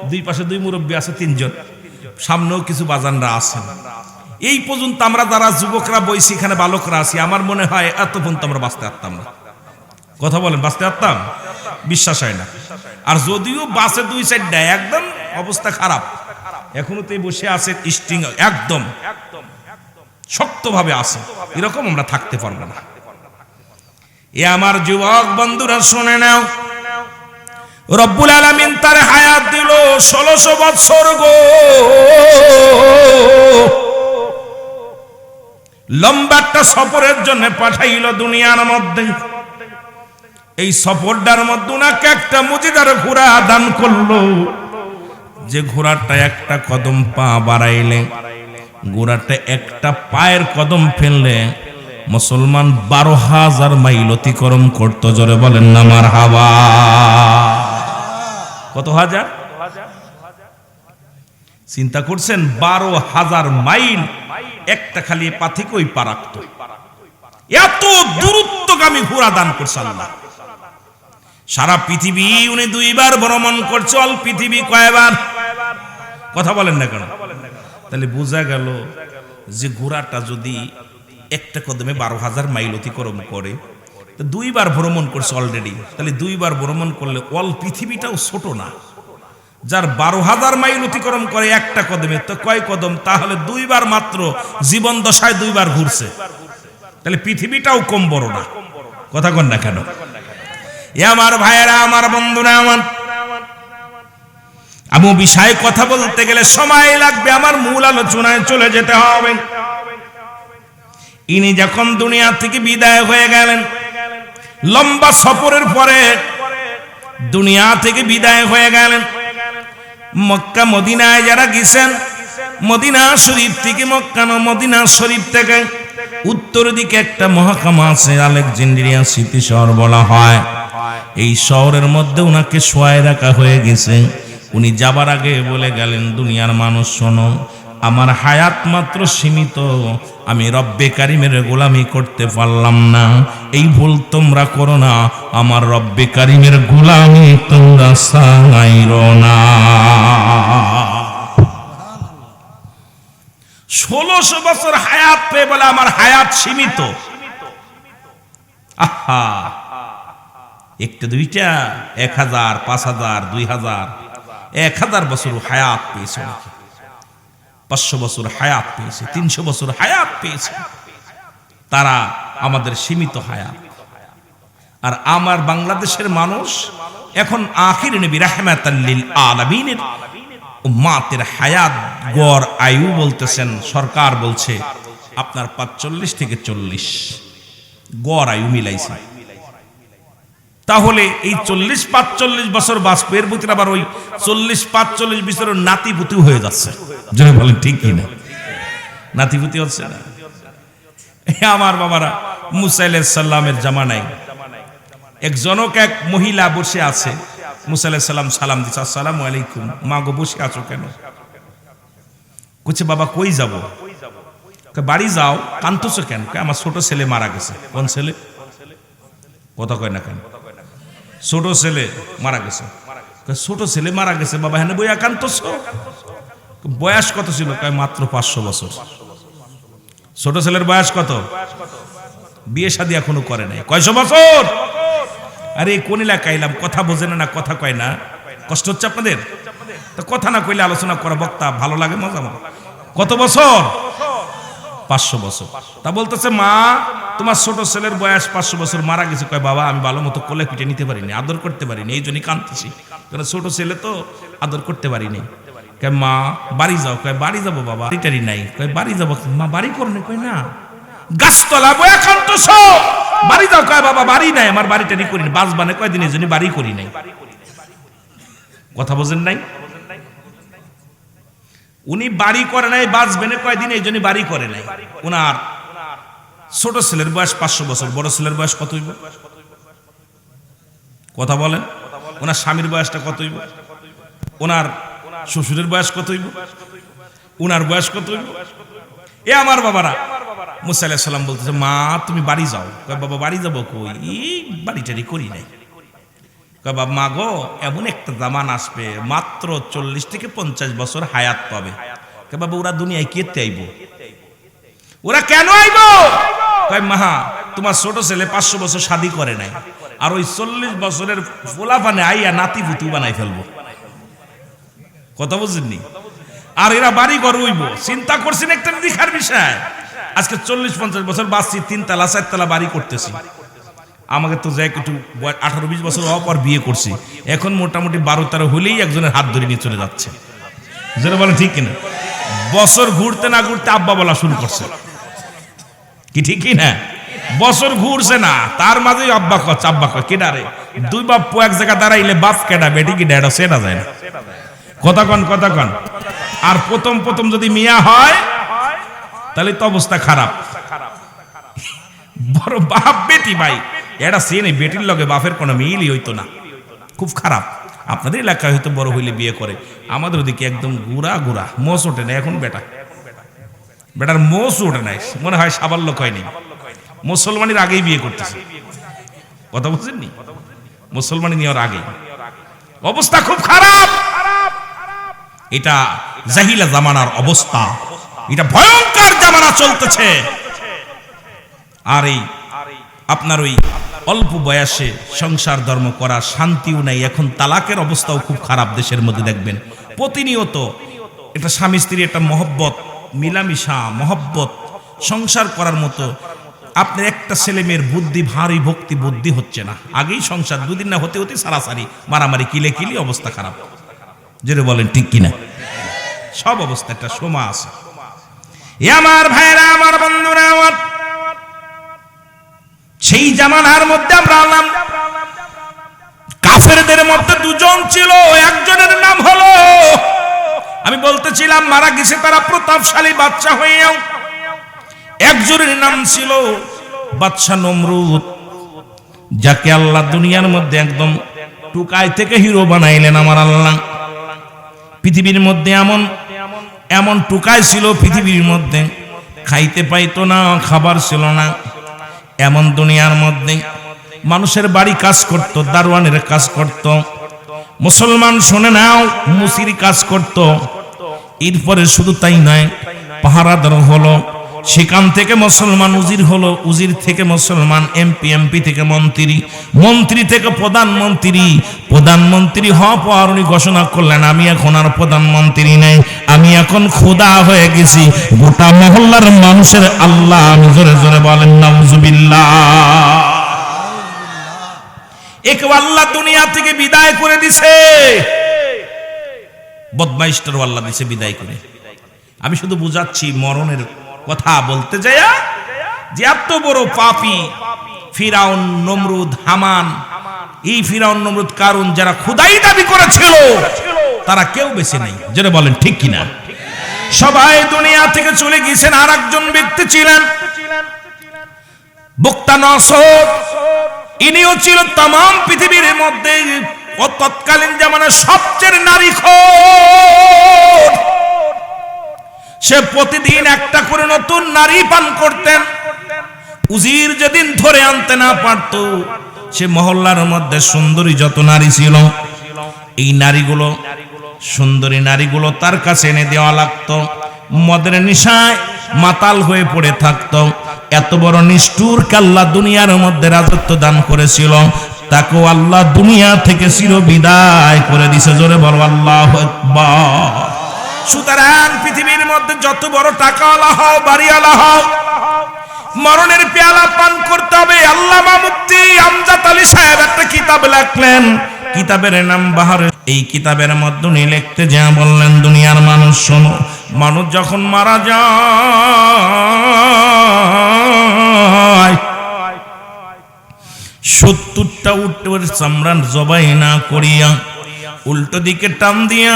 দুই পাশে 2 মুরব্বী আছে, 3 জন, সামনেও কিছু বাজানরা আছেন। এই পর্যন্ত আমরা যারা যুবকরা বইছি, এখানে বালকরা আছি, আমার মনে হয় এত পর্যন্ত আমরা বাঁচতে পারতাম না। কথা বলেন, বাঁচতে পারতাম? বিশ্বাস হয় না। আর যদিও বাসে 2-4টা একদম অবস্থা খারাপ, এখনো তো বসে আছে স্টিং একদম শক্তভাবে আছে, এরকম আমরা থাকতে পারবো না। এ আমার যুবক বন্ধুরা শুনে নাও, রব্বুল আলামিন তার হায়াত দিল 1600 বছর গো। লম্বা একটা সফরের জন্য পাঠাইল দুনিয়ার মধ্যে। এই সফরটার মধ্যে উনাকে একটা মুজিদার ঘোড়া দান করলো, যে ঘোড়াটা একটা কদম পা বাড়াইলে, ঘোড়াটা একটা পায়ের কদম ফেললে মুসলমান 12,000 মাইল অতিক্রম করত। জোরে বলেন না মারহাবা। কত হাজার? চিন্তা করছেন, 12,000 মাইল একটা খালি পাথিকই পা রাখত। এত দূরত্বগামী ঘোড়া দান করছে আল্লাহ। সারা পৃথিবী উনি 2 বার ভ্রমণ করছে। অল পৃথিবী কয়বার? কথা বলেন না কেন? তাহলে বোঝা গেল যে ঘোড়াটা যদি একটা কদমে 12,000 মাইল অতিক্রম করে, তো 2 বার ভ্রমণ করছে অলরেডি। তাহলে 2 বার ভ্রমণ করলে অল পৃথিবীটাও ছোট না। যার 12,000 মাইল অতিক্রম করে একটা কদমে, তো কয় কদম? তাহলে 2 বার মাত্র জীবন দশায় 2 বার ঘুরছে। তাহলে পৃথিবীটাও কম বড় না। কথা কন না কেন? আমার ভাইয়েরা, আমার বন্ধুরা, আমার আমি বিষয়ে কথা বলতে গেলে সময় লাগবে, আমার মূল আলোচনায় চলে যেতে হবে। ইনি যখন দুনিয়া থেকে বিদায় হয়ে গেলেন, লম্বা সফরের পরে দুনিয়া থেকে বিদায় হয়ে গেলেন, মক্কা মদিনায় যারা গেছেন, মদিনা শরীফ থেকে মদিনা শরীফ থেকে উত্তর দিকে একটা মহকুমা আছে, আলেকজান্দ্রিয়া সিটি শহর বলা হয়। এই শহরের মধ্যে উনাকে শোয়ায় রাখা হয়ে গেছে। উনি যাবার আগে বলে গেলেন, দুনিয়ার মানুষ শোনো, আমার হায়াত মাত্র সীমিত, আমি রব্বে কারিমের গোলামি করতে পারলাম না। এই ভুল তোমরা করো না, আমার রব্বে কারিমের গোলামি তোমরা ছাইরো না। 1600 বছর হায়াত পেয়ে বলে আমার হায়াত সীমিত। আহা, একটা দুইটা, 1000, 5000, 2000, 1000 বছর হায়াত পেয়েছে, 500 বছর হায়াত পেয়েছে, 300 বছর হায়াত পেয়েছে। তারা আমাদের সীমিত হায়াত। আর আমার বাংলাদেশের মানুষ এখন আখির নবী রাহমাতাল লিল আলামিনের উম্মতের হায়াত গড় আয়ু বলতেছেন, সরকার বলছে আপনার 45 থেকে 40 গড় আয়ু মিলাইছে। তাহলে এই 40-45 বছর বাঁচবে, এর ভিতরে আবার ওই 40-45 বছরের নাতিপুতি হয়ে যাচ্ছে। যদি বলেন ঠিক কিনা? নাতিপুতি হচ্ছে না। আমার বাবারা, মুসা আলাইহিস সালামের জামানায় এক জনক এক মহিলা বসে আছে। মুসা আলাইহিস সালাম সালাম দিচ্ছে, আসসালামু আলাইকুম। মা গো, বসে আছো কেন? কইছে, বাবা কই যাব? বাড়ি যাও, কাঁদতেছো কেন? আমার ছোট ছেলে মারা গেছে। কোন ছেলে? কথা কয় না কেন? ছোট ছেলে মারা গেছে। ছোট ছেলে মারা গেছে বাবা, হ্যাঁ বইয়া কাঁদতেছো? বয়স কত ছিল? কয় মাত্র 500 বছর। ছোট ছেলের বয়স কত? বিয়ে শাদী এখনো করে নাই। কয়শো বছর? আরে কোন এলাকায় এলাম, কথা বোঝে না, কথা কয় না, কষ্ট হচ্ছে আপনাদের? তো কথা না কইলে আলোচনা করা বক্তা ভালো লাগে, মজা মজা। কত বছর? 500 বছর। তা বলতেছে মা তোমার ছোট ছেলের বয়স 500 বছর, মারা গেছে। কয় বাবা আমি ভালো মতো কোলে পিঠে নিতে পারিনি, আদর করতে পারিনি, এই জন্যই কাঁদতেছি, কারণ ছোট ছেলে তো আদর করতে পারিনি। কয় মা বাড়ি যাও। কয় বাড়ি যাবো বাবা, বাড়িটারি নাই। কয় বাড়ি যাবো। মা বাড়ি করনি। কয় না, গাছতলা বয়াকান্ত সব বাড়ি যাও। কয় বাবা বাড়ি নাই, আমার বাড়িটারি করিনি, বাস বানে কয়দিন, এই জন্য বাড়ি করি নাই। কথা বোঝেন নাই? উনি বাড়ি করে নাই, বাঁচবেন কয়দিন, এই জন্য বাড়ি করে নাই। ওনার ছোট ছেলের বয়স 500 বছর, বড় ছেলের বয়স কত হইব? কথা বলেন। ওনার স্বামীর বয়সটা কত হইব? ওনার শ্বশুরের বয়স কত হইব? ওনার বয়স কত হইব? এ আমার বাবারা, মুসা আলাইহিস সালাম বলতেছে মা তুমি বাড়ি যাও। কয় বাবা বাড়ি যাবো কই, এই বাড়িটারি করি নাই। কয় বাবা মা গো এমন একটা জামান আসবে মাত্র 40 থেকে 50 বছর হায়াত পাবে। কয় বাবা ওরা দুনিয়ায় কেতে আইব? ওরা কেন আইব? কয় মা তোমার ছোট ছেলে 500 বছর শাদী করে নাই, আর ওই 40 বছরের ফোলাফানে আইয়া নাতি পুতু বানাই ফেলবো। কথা বুঝেননি? আর এরা বাড়ি ঘর হইব। চিন্তা করছেন একটা দেখার বিষয়? আজকে 40-50 বছর বাঁচছি, 3 তলা 4 তলা বাড়ি করতেছি। আমাকে তো যাই একটু 18-20 বছর হওয়ার পর বিয়ে করছি, এখন মোটামুটি 12-13 হলেই একজনের হাত ধরে নিয়ে চলে যাচ্ছে। যেটা বলেন ঠিক কিনা? বছর ঘুরতে না ঘুরতে আব্বা বলা শুরু করছে, কি ঠিক কিনা? বছর ঘুরছে না, তার মাঝেই আব্বা কচ্ছে, আব্বা কয় কেডা রে? দুই বাপ এক জায়গা দাঁড়াইলে বাপ কেডা বেটি কি ড্যাডা সেটা যায় না। কথা কন, কথা কন। আর প্রথম যদি মিয়া হয় তাহলে তো অবস্থা খারাপ। বড় বাপ বেটি ভাই এটা সে নেই, বেটির লগে বাপের কোনো মিলই হইতো না, খুব খারাপ। আপনাদের এলাকায় হয়তো বড় হইলে বিয়ে করে, আমাদের ওদিকে একদম গুড়া গুড়া, মোষ ওঠে না এখন। বেটার মোষ ওঠে নাই, মনে হয় সাবার লোক হয়নি, মুসলমানের আগেই বিয়ে করতেছে। কথা বুঝছেননি? মুসলমানি নেওয়ার আগে অবস্থা খুব খারাপ। এটা জাহিলা জামানার অবস্থা, এটা ভয়ঙ্কর জামানা চলতেছে। আর এই আপনার ওই অল্প বয়সে সংসার ধর্ম করা শান্তিও নাই। এখন তালাকের অবস্থাও খুব খারাপ দেশের মধ্যে, দেখবেন প্রতিনিয়ত। এটা স্বামী স্ত্রী একটা মহব্বত, মিলামিশা মহব্বত সংসার করার মতো আপনার একটা ছেলে মেয়ের বুদ্ধি, ভারী ভক্তি বুদ্ধি হচ্ছে না। আগেই সংসার 2 দিন না হতে হতে সারাসারি মারামারি, কিলে কিলি, অবস্থা খারাপ। যেটা বলেন ঠিক কিনা? সব অবস্থা একটা সময় আছে। আমার ভাইরা, আমার বন্ধুরা, আমার সেই জামানার মধ্যে আমরা আলাম। কাফেরদের মধ্যে 2 জন ছিল, একজনের নাম হলো, আমি বলতেছিলাম মারা গেছে তারা প্রতাপশালী বাদশা হয়েও, একজনের নাম ছিল বাদশা নমরুদ, যাকে আল্লাহ দুনিয়ার মধ্যে একদম টুকাই থেকে হিরো বানাইলেন। আমার আল্লাহ পৃথিবীর মধ্যে এমন টুকাই ছিল, পৃথিবীর মধ্যে খাইতে পাইতো না, খাবার ছিল না। এমন দুনিয়ার মধ্যে মানুষের বাড়ি কাজ করত, দারোয়ানের কাজ করত, মুসলমান শুনে নাও মুসির কাজ করত। এরপরে শুধু তাই নয়, পাহারাদার হলো, সেখান থেকে মুসলমান উজির হলো, উজির থেকে মুসলমান এমপি, এমপি থেকে মন্ত্রী, মন্ত্রী থেকে প্রধানমন্ত্রী, প্রধানমন্ত্রী হওয়ার পর উনি ঘোষণা করলেন আমি এখন আর প্রধানমন্ত্রী নেই, আমি এখন খোদা হয়ে গেছি গোটা মহল্লার মানুষের আল্লাহ। আমি জোরে জোরে বলেন নাউজুবিল্লাহ। এক আল্লাহ দুনিয়া থেকে বিদায় করে দিছে, বদমাইশটার আল্লাহ দিছে বিদায় করে। আমি শুধু বুঝাচ্ছি মরণের কথা বলতে যায়া যে এত বড় পাপী ফিরাউন, নমরুদ, হামান, এই ফিরাউন, নমরুদ, কারুন যারা খোদাই দাবি করেছিল তারা কেউ বেঁচে নেই। যেটা বলেন ঠিক কিনা? সবাই দুনিয়া থেকে চলে গেছেন। আর একজন ব্যক্তি ছিলেন বুকতানসর, ইনিও ছিল তাম পৃথিবীর মধ্যে তৎকালীন জামানার সবচেয়ে নারীখোর। সে প্রতিদিন একটা করে নতুন নারী পান করতেন। উজির যেদিন ধরে আনতে না পারত, সে মহল্লার মধ্যে সুন্দরী যত নারী ছিল এই নারীগুলো সুন্দরী নারীগুলো তার কাছে এনে দেওয়া লাগতো। মদের নেশায় মাতাল হয়ে পড়ে থাকতো। এত বড় নিষ্ঠুর আল্লাহ দুনিয়ার মধ্যে রাজত্ব দান করেছিল, তাকেও আল্লাহ দুনিয়া থেকে চিরবিদায় করে দিছে। জোরে বলো আল্লাহু আকবার। সুতরাং পৃথিবীর মধ্যে যত বড় টাকাওয়ালা হও, বাড়িওয়ালা হও, মরণের পেয়ালা পান করতে হবে। আল্লামা মুফতি আমজাদ আলী সাহেব একটা কিতাব লেখলেন, কিতাবের নাম বাহার। এই কিতাবের মধ্যে উনি লিখতে যা বললেন, দুনিয়ার মানুষ শোনো, মানুষ যখন মারা যায় 70টা উটের চামড়া জবাই না করিয়া উল্টো দিকে টান দিয়া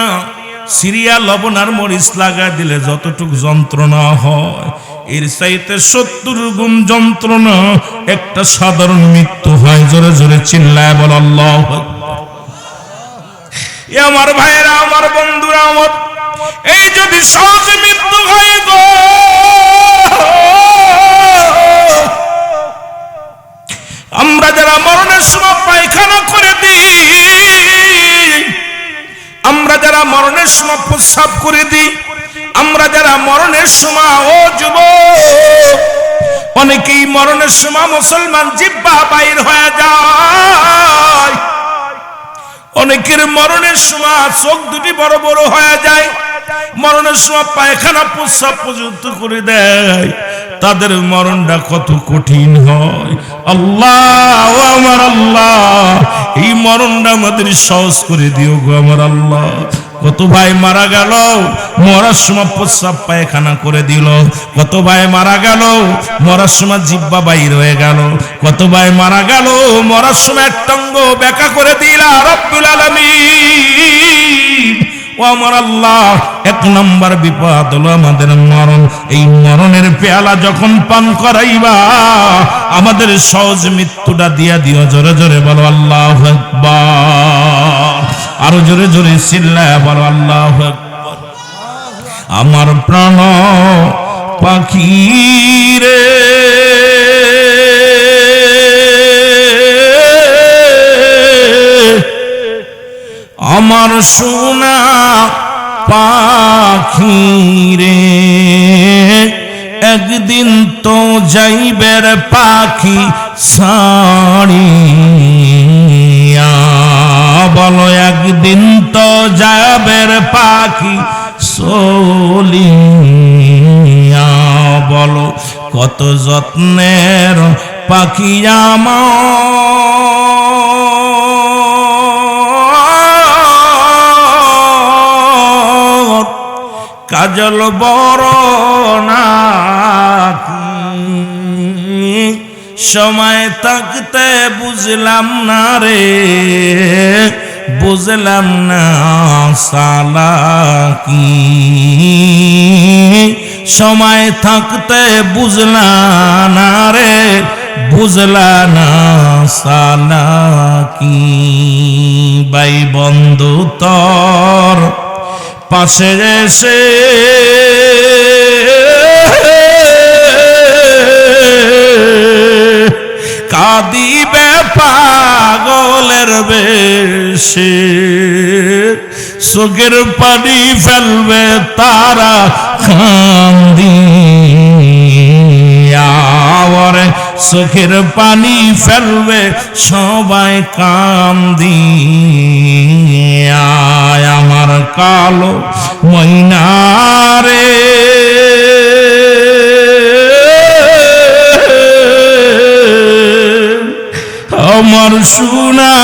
সিরিয়া লবণ আর মরিচ লাগা দিলে যতটুকু যন্ত্রণা হয়, এর চাইতে 70 গুণ যন্ত্রণা একটা সাধারণ মৃত্যু হয়। জোরে জোরে চিল্লায় বল আল্লাহু আকবার। আমার ভাইয়েরা, আমার বন্ধুরা, আমার এই যদি সহজ মৃত্যু হয় গো, আমরা যারা মরণের সময় পায়খানা করে দিই, আমরা যারা মরণের সময় প্রস্রাব করে দিই, আমরা যারা মরণের সময়, ও যুবক, অনেকেই মরণের সময় মুসলমান জিহ্বা বাইর হয়ে যায়, অনেকের মরণের সময় চোখ দুটি বড় বড় হয়ে যায়, মরণের সময় পায়খানা প্রস্রাব পর্যন্ত করে দেয়। তাদের মরণটা কত কঠিন হয়। আল্লাহ, আমার আল্লাহ, এই মরণটা আমাদের সহজ করে দিও গো আমার আল্লাহ। কত ভাই মারা গেল, মরার সময় প্রস্রাব পায়খানা করে দিল। কত ভাই মারা গেল, মরার সময় জিহ্বা বাইর হয়ে গেল। কত ভাই মারা গেল, মরার সময় একটা অঙ্গ ব্যাকা করে দিলা। রব্বুল আলামিন, ও আমার আল্লাহ, 1 নম্বর বিপদ হলো আমাদের মরণ। এই মরণের পেয়ালা যখন পান করাইবা, আমাদের সহজ মৃত্যুটা দিয়া দিও। জোরে জোরে বলো আল্লাহু আকবার। আরো জোরে জোরে চিল্লায় বলো আল্লাহু আকবার। আমার প্রাণ পাখি রে, আমার সোনা পাখি রে, একদিন তো যাইবের পাখি ছাড়িয়া। বলো একদিন তো যাবের পাখি চলিয়া। বলো কত যত্নের পাখি আমার, কাজল বড় নাকি, সময় থাকতে বুঝলাম না রে, বুঝলাম না চালাকি। সময় থাকতে বুঝলা না রে, বুঝলা না চালাকি। ভাই বন্ধু তোর পাশে এসে কাঁদিবে পাগলের বেশে, চোখের পানি ফেলবে তারা কান্দিয়া। চোখের পানি ফেলবে সবাই কান্দিয়া। আমার কালো ময়নারে, আমার সোনা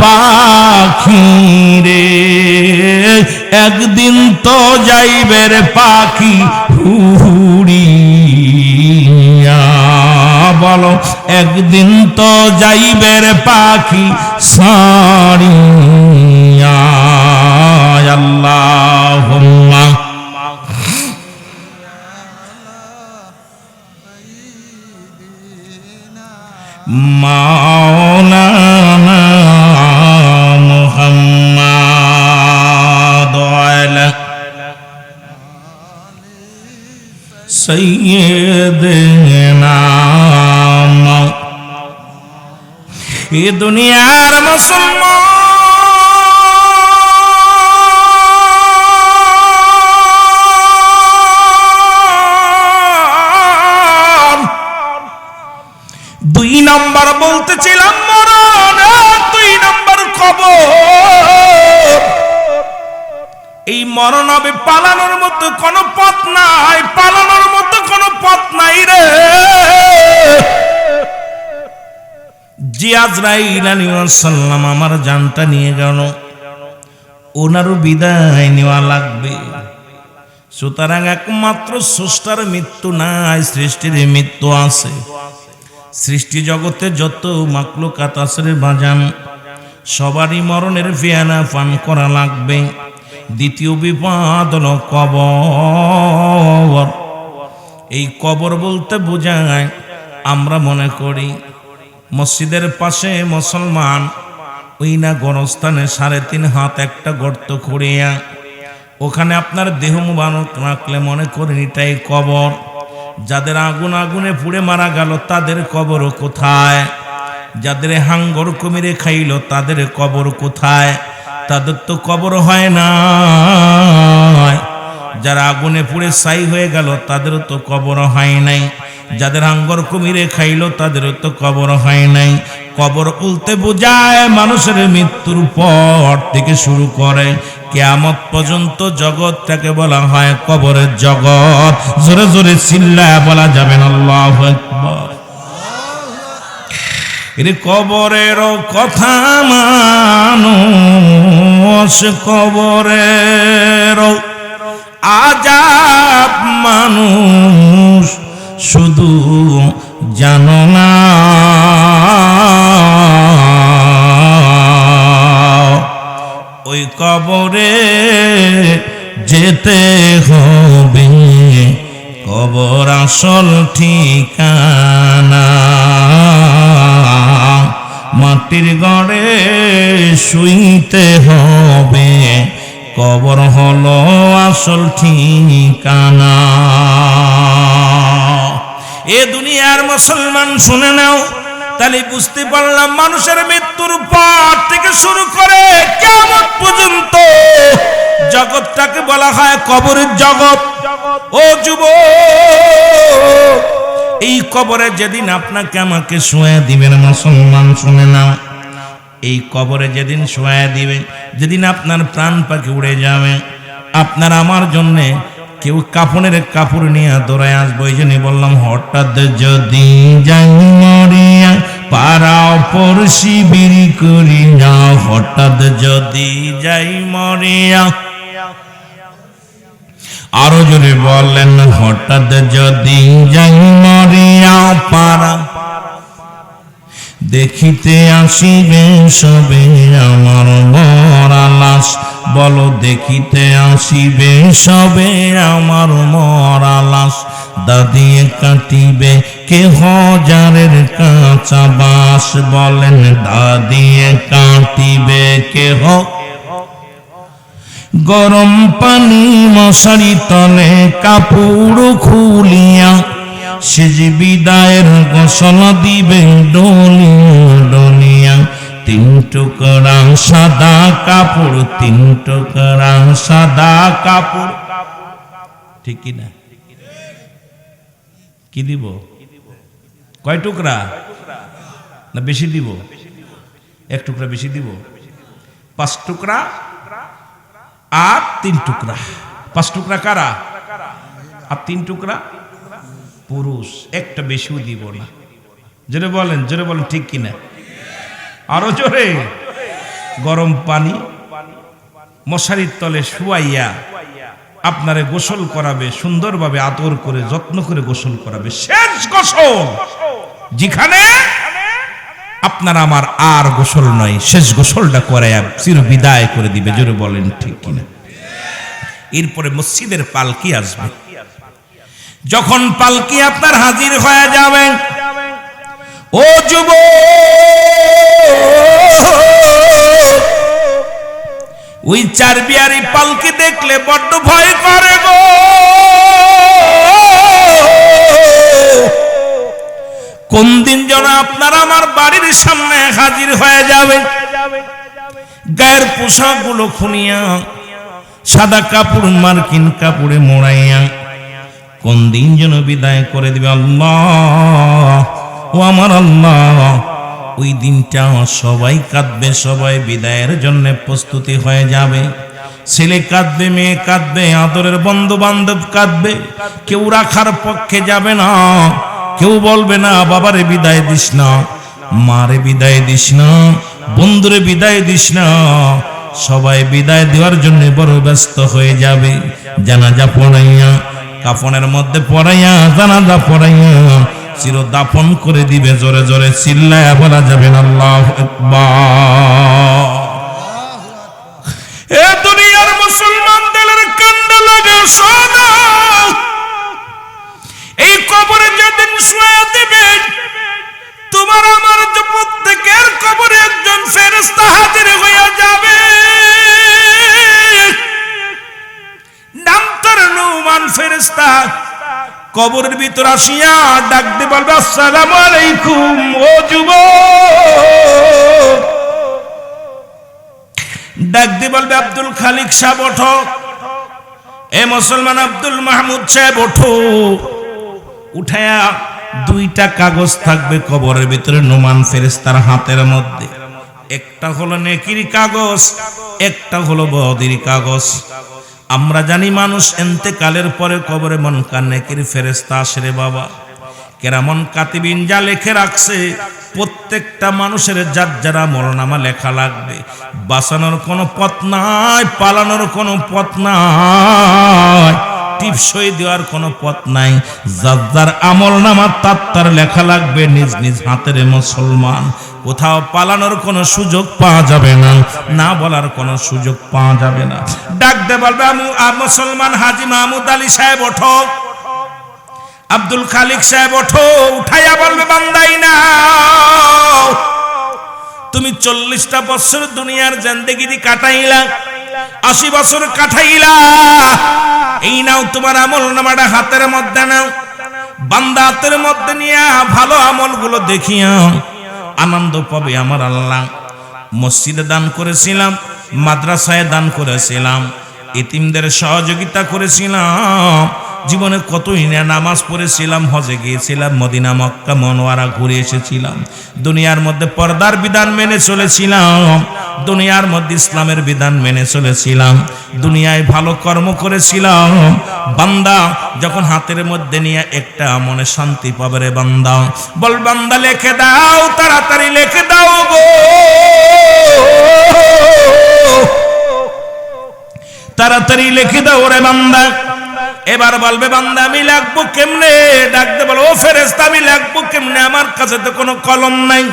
পাখি রে, একদিন তো যাইবের পাখি উড়িয়া। বলো একদিন তো যাইবের পাখি ছাড়িয়া। আল্লাহুম্মা মাওলানা মুহাম্মাদ আলা সাইয়্যিদিনা। এ দুনিয়ার মুসলমান নাম্বার বলতেছিলাম মরণ, 2 নাম্বার কবর। এই মরণ হবে পালানোর মতো কোনো পথ নাই, পালানোর মতো কোনো পথ নাই রে। জি আজরাইল আলাইহিস সালাম আমার জানটা নিয়ে গেল, ওনারও বিদায় নেওয়া লাগবে। সুতরাং একমাত্র স্রষ্টার মৃত্যু নাই, সৃষ্টির মৃত্যু আছে। সৃষ্টি জগতে যত মাখলুকাত আছে রে বাজান, সবারই মরণের ফিয়ানা পান করা লাগবে। দ্বিতীয় বিপদ হলো কবর। এই কবর বলতে বোঝায়, আমরা মনে করি মসজিদের পাশে মুসলমান ওই না গণস্থানে 3.5 হাত একটা গর্ত খুঁড়িয়া ওখানে আপনার দেহ মুবারক রাখলে মনে করেন এটাই কবর। যাদের আগুনে পুড়ে মারা গেল তাদের কবর কোথায়? যাদের হাঙ্গর কুমিরে খাইল তাদের কবর কোথায়? তাদের তো কবর হয় না। যারা আগুনে পুড়ে ছাই হয়ে গেল তাদেরও তো কবর হয় নাই। যাদের হাঙ্গর কুমিরে খাইল তাদেরও তো কবর হয় নাই। কবর বলতে বোঝায় মানুষের মৃত্যুর পর থেকে শুরু করে কিয়ামত পর্যন্ত জগৎটাকে বলা হয় কবরের জগৎ। জোরে জোরে চিল্লায় বলা যাবে না আল্লাহু আকবার। এর কবরের কথা মানুষ, কবরের আযাব মানুষ শুধু জানো না। ওই কবরে যেতে হবে, কবর আসল ঠিকানা। মাটির ঘরে শুইতে হবে, কবর হলো আসল ঠিকানা। এ দুনিয়ার মুসলমান শুনে নাও, তাহলে বুঝতে পারলাম মানুষের মৃত্যুর পর থেকে শুরু করে কিয়ামত পর্যন্ত জগৎটাকে বলা হয় কবরের জগৎ। ও যুবক, এই কবরে যেদিন আপনাকে আমাকে শোয়া দিবেন মুসলমান শুনে নাও, এই কবরে যেদিন শোয়া দিবে, যেদিন আপনার প্রাণ পাখি উড়ে যাবে, আপনার আমার জন্যে কেউ কাফনের কাপড় নিয়ে দৌড়ায় আসবো। এই জন্য বললাম হঠাৎ যদি যাই মরিয়া পাড়াও পড়শি বিড়ি করি না, হঠাৎ যদি যাই মরিয়া। আরো জোরে বলেন হঠাৎ যদি যাই মরিয়া পাড়া দেখিতে আসিবে সবে আমার মরা লাশ। বলো দেখিতে আসিবে সবে আমার মরা লাশ। দাদিয়ে কাটিবে কে হাজারের কাঁচা বাঁশ। বলেন দাদিয়ে কাটিবে কে গরম পানি মশারি তলে কাপড় খুলিয়া, সে যে বিদায়ের গোসল দিবে ডলিয়া ডলিয়া। 3 টুকরা সাদা কাপড়, 3 টুকরা সাদা কাপড়। ঠিক কি না? কি দিব? কয় টুকরা না বেশি দিব? 1 টুকরা বেশি দিব। 5 টুকরা আর 3 টুকরা। 5 টুকরা কারা? আর 3 টুকরা পুরুষ। একটা বেশিও দিব না। জোরে বলেন, জোরে বলেন ঠিক কিনা? আরো জোরে। গরম পানি মশারির তলে শুয়াইয়া আপনারে গোসল করাবে, সুন্দরভাবে আদর করে যত্ন করে গোসল করাবে। শেষ গোসল, যেখানে আপনার আমার আর গোসল নয়, শেষ গোসলটা করে চির বিদায় করে দিবে। জোরে বলেন ঠিক কিনা? এরপরে মসজিদের পালকি আসবে। যখন পালকি আপনার হাজির হয়ে যাবে, ও যুবক, ওই চারবিয়ারি পালকি দেখলে বড্ড ভয় করে গো। কোন দিন যেন আপনার আমার বাড়ির সামনে হাজির হয়ে যাবে, গায়ের পোশাকগুলো খুনিয়া সাদা কাপড় মার্কিন কাপড়ে মোড়াইয়া কোন দিন যেন বিদায় করে দিবে। আল্লাহ, ও আমার আল্লাহ, ওই দিনটা সবাই কাঁদবে, সবাই বিদায়ের জন্য প্রস্তুতি হয়ে যাবে। ছেলে কাঁদবে, মেয়ে কাঁদবে, আদরের বন্ধু বান্ধব কাঁদবে, কেউ রাখার পক্ষে যাবে না, কেউ বলবে না বাবারে বিদায় দিস না, মারে বিদায় দিস না, বন্ধুরে বিদায় দিস না। সবাই বিদায় দেওয়ার জন্য বড় ব্যস্ত হয়ে যাবে। জানাজা পড়াইয়া, কাফনের মধ্যে পড়াইয়া, জানাজা পড়াইয়া চির দাফন করে দিবে। জোরে জোরে চিল্লায়া বলা যাবে না আল্লাহু আকবার। এ দুনিয়ার মুসলমানদের কান্না লাগে শোনো, এই কবরে যেদিন শুয়ে দিবে, তোমার আমার যে প্রত্যেকের কবরে একজন ফেরেশতা হাজির হয়ে যাবে। নাম তার নুমান ফেরেশতা। কবরের ভিতর আসিয়া ডাক দিয়ে বলবে আসসালামু আলাইকুম ও যুবক। ডাক দিয়ে বলবে আব্দুল খালিক সাহেব ওঠো। এ মুসলমান আব্দুল মাহমুদ সাহেব ওঠো। উঠায়া দুইটা কাগজ থাকবে কবরের ভিতরে নুমান ফেরেশতার হাতের মধ্যে। একটা হলো নেকির কাগজ, একটা হলো বদির কাগজ। আমরা জানি মানুষ ইন্তেকালের পরে কবরে মুনকার নেকির ফেরেশতা আসে রে বাবা। কেরামন কাতিবিন যা লিখে রাখছে, প্রত্যেকটা মানুষের যার যারা আমলনামা লেখা লাগবে। বাঁচানোর কোনো পথ নাই, পালানোর কোনো পথ নাই, টিপসই দেওয়ার কোনো পথ নাই। যার যার আমলনামা তার লেখা লাগবে নিজ নিজ হাতের মুসলমান। কোথাও পালানোর কোনো সুযোগ পাওয়া যাবে না, না বলার কোনো সুযোগ পাওয়া যাবে না। ডাক দে বলবে মুসলমান হাজী মাহমুদ আলী সাহেব ওঠো, আব্দুল খালিক সাহেব ওঠো। উঠাইয়া বলবে বান্দাই না, তুমি 40টা বছর দুনিয়ার জিন্দেগি কাটাইলা, 80 বছর কাটাইলা, এই নাও তোমার আমলনামাটা হাতের মধ্যে নাও। বান্দা হাতের মধ্যে নিয়ে ভালো আমলগুলো দেখিয়া আনন্দ পাবে আমার আল্লাহ। মসজিদে দান করেছিলাম, মাদ্রাসায় দান করেছিলাম, এতিমদের সহযোগিতা করেছিলাম, জীবনে কতই না নামাজ পড়েছিলাম, হজে গিয়েছিলাম, মদিনা মক্কা মনোয়ারা ঘুরে এসেছিলাম, দুনিয়ার মধ্যে পর্দার বিধান মেনে চলেছিলাম, দুনিয়ার মধ্যে ইসলামের বিধান মেনে চলেছিলাম, দুনিয়ায় ভালো কর্ম করেছিলাম। বান্দা যখন হাতের মধ্যে নিয়ে একটা মনে শান্তি পাবে রে বান্দা, বল বান্দা লিখে দাও, তাড়াতাড়ি লিখে দাও গো, তাড়াতাড়ি লিখে দাও রে বান্দা। এবার বলবে বান্দা আমি লিখবো কেমনে? ডাকতে বলো ও ফেরেশতা আমি লিখবো কেমনে, আমার কাছে তো কোনো কলম নাই।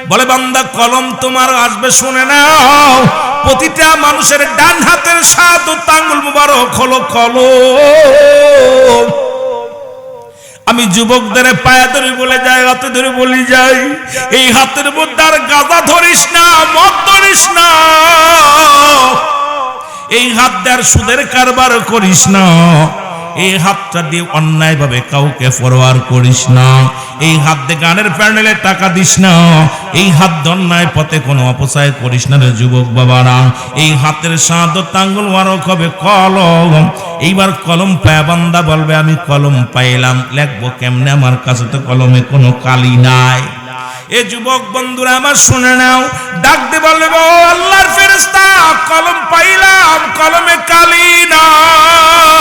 বলে বান্দা কলম তোমার আসবে, শুনে নাও, প্রতিটা মানুষের ডান হাতের 7 আঙ্গুল মুবারক হলো কলম। আমি যুবকদের পায়ে ধরে বলে যাই, হাতে ধরে বলি যাই, এই হাতের মধ্যে আর গাঁজা ধরিস না, মদ ধরিস না, এই হাত দিয়ে আর সুদের কারবার করিস না, এই হাতটা দিয়ে অন্যায় ভাবে কাউকে ফরওয়ার্ড করিস না, এই হাত দিয়ে গানের প্যান্ডেলে টাকা দিস না, এই হাত দিয়ে অন্যায় পথে কোনো অপচয় করিস না রে যুবক বাবারা। এই হাতের 7 আঙ্গুল মুবারক হবে কলম। এইবার কলম পায় বান্দা বলবে আমি কলম পাইলাম, লিখবো কেমনে, আমার কাছে তো কলমে কোনো কালি নাই। এ যুবক বন্ধুরা আমার শুনে নাও, ডাক দিয়ে বলবে ও আল্লাহর ফেরেশতা কলম পাইলাম, কলমে কালি নাই।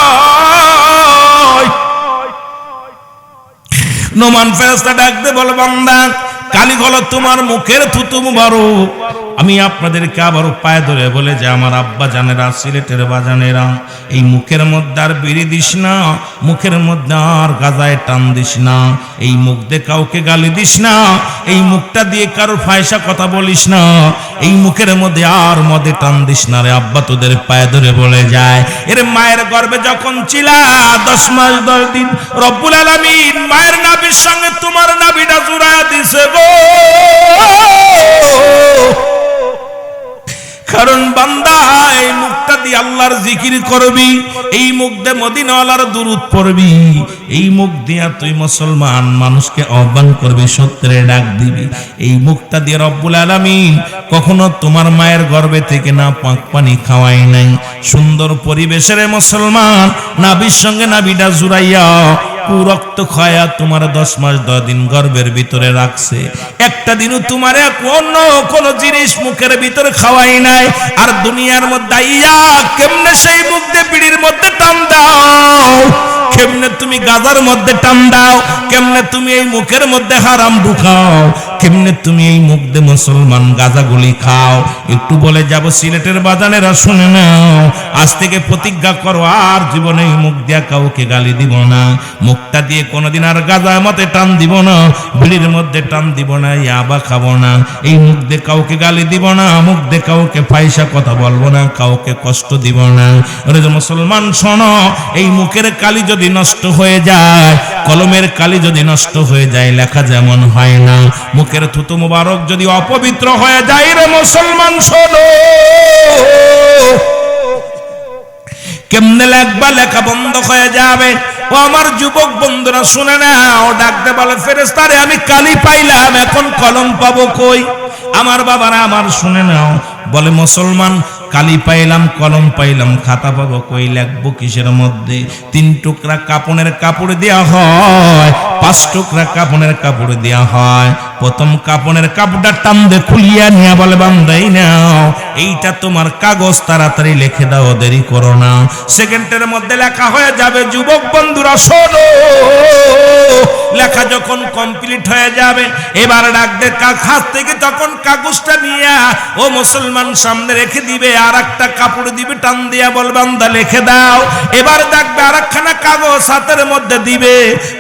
নোমান ফেরেশতা ডাক দিয়ে বলে বান্দা কালি হলো তোমার মুখের থুতু মুবারক। আমি আপনাদেরকে আবারও পায়ে ধরে বলে যে আমার আব্বা জানেরা, সিলেটের বাজানেরা, এই মুখের মধ্যে আর বিড়ি দিস না, মুখের মধ্যে আর গাজায় টান দিস না, এই মুখ দিয়ে কাউকে গালি দিস না, এই মুখটা দিয়ে কারোর ফায়সা কথা বলিস না, এই মুখের মধ্যে আর মদে টান দিস না রে আব্বা, তোদের পায়ে ধরে বলে যায়। এর মায়ের গর্ভে যখন ছিলা 10 মাস 10 দিন রব্বুল আলামিন মায়ের নাভির সঙ্গে তোমার নাভিটা জুড়ায়া দিছে গো। কারণ বান্দা এই মুখটা দিয়ে আল্লাহর জিকির করবি, এই মুখ দিয়ে মদিনাওয়ালার দুরূদ পড়বি, এই মুখ দিয়ে তুই মুসলমান মানুষকে আহ্বান করবি, সত্যের ডাক দিবি। এই মুখটা দিয়ে রব্বুল আলামিন কখনো তোমার মায়ের গর্ভে থেকে না পাক পানি খাওয়াই নাই। সুন্দর পরিবেশের মুসলমান নাভির সঙ্গে নাভিটা জুড়াইয়া কুরক্ত খায়া তোমার 10 মাস 10 দিন গর্ভের ভিতরে রাখছে, একটা দিনও তোমার কোনো জিনিস মুখের ভিতরে খাওয়াই নাই, আর দুনিয়ার মধ্যে আইয়া কেমনে সেই মুখ দিয়ে বিড়ির মধ্যে টান দাও, কেমনে তুমি গাজার মধ্যে টান দাও, কেমনে তুমি এই মুখের মধ্যে হারাম ঢুকাও, কেমনে তুমি এই মুখ দিয়ে মুসলমান গাজাগুলি খাও। একটু বলে যাব সিলেটের বাজানেরা শুনে নাও, আজ থেকে প্রতিজ্ঞা করো আর জীবনে এই মুখ দিয়া কাউকে গালি দিব না, মুখটা দিয়ে কোনোদিন আর গাজার মধ্যে টান দিব না, বিড়ির মধ্যে টান দিব না, ইয়াবা খাবো না, এই মুখ দিয়ে কাউকে গালি দিব না, মুখ দিয়ে কাউকে পয়সা কথা বলবো না, কাউকে কষ্ট দিব না। ওরে যে মুসলমান শোনো, এই মুখের কালি যদি নষ্ট হয়ে যায়, কলমের কালি যদি নষ্ট হয়ে যায়, লেখা যেমন হয় না, মুখের থুতু মুবারক যদি অপবিত্র হয়ে যায়, রে মুসলমান শোনো, কেমনে লেখবা, লেখা বন্ধ হয়ে যাবে। ও আমার যুবক বন্ধুরা শুনে নাও, ডাকতে বলে ফেরেশতারে আমি কালি পাইলাম, এখন কলম পাবো কই? আমার বাবারা আমার শুনে নাও, বলে মুসলমান কালি পাইলাম, কলম পাইলাম, খাতা পাবো কই, লিখবো কিসের মধ্যে? 3 টুকরা কাপড়ের কাপড় দেয়া হয়, 5 টুকরা কাপড়ের কাপড় দেয়া হয়। প্রথম কাপড়ের কাপড়টা টান দিয়ে খুলিয়া নিয়ে বলে বান্দাই নাও, এইটা তোমার কাগজ, তাড়াতাড়ি লিখে দাও, দেরি করো না, সেকেন্ডের মধ্যে লেখা হয়ে যাবে। যুবক বন্ধুরা শোনো, লেখা যখন কমপ্লিট হয়ে যাবে, এবার ডাক দে হাত থেকে তখন কাগজটা নিয়ে ও মুসলমান সামনে রেখে দিবে, আর একটা কাপড় দিবে, টান দিয়া বল বান্দা লিখে দাও। এবার দেখবে আর একখানা কাগজ হাতের মধ্যে দিবে,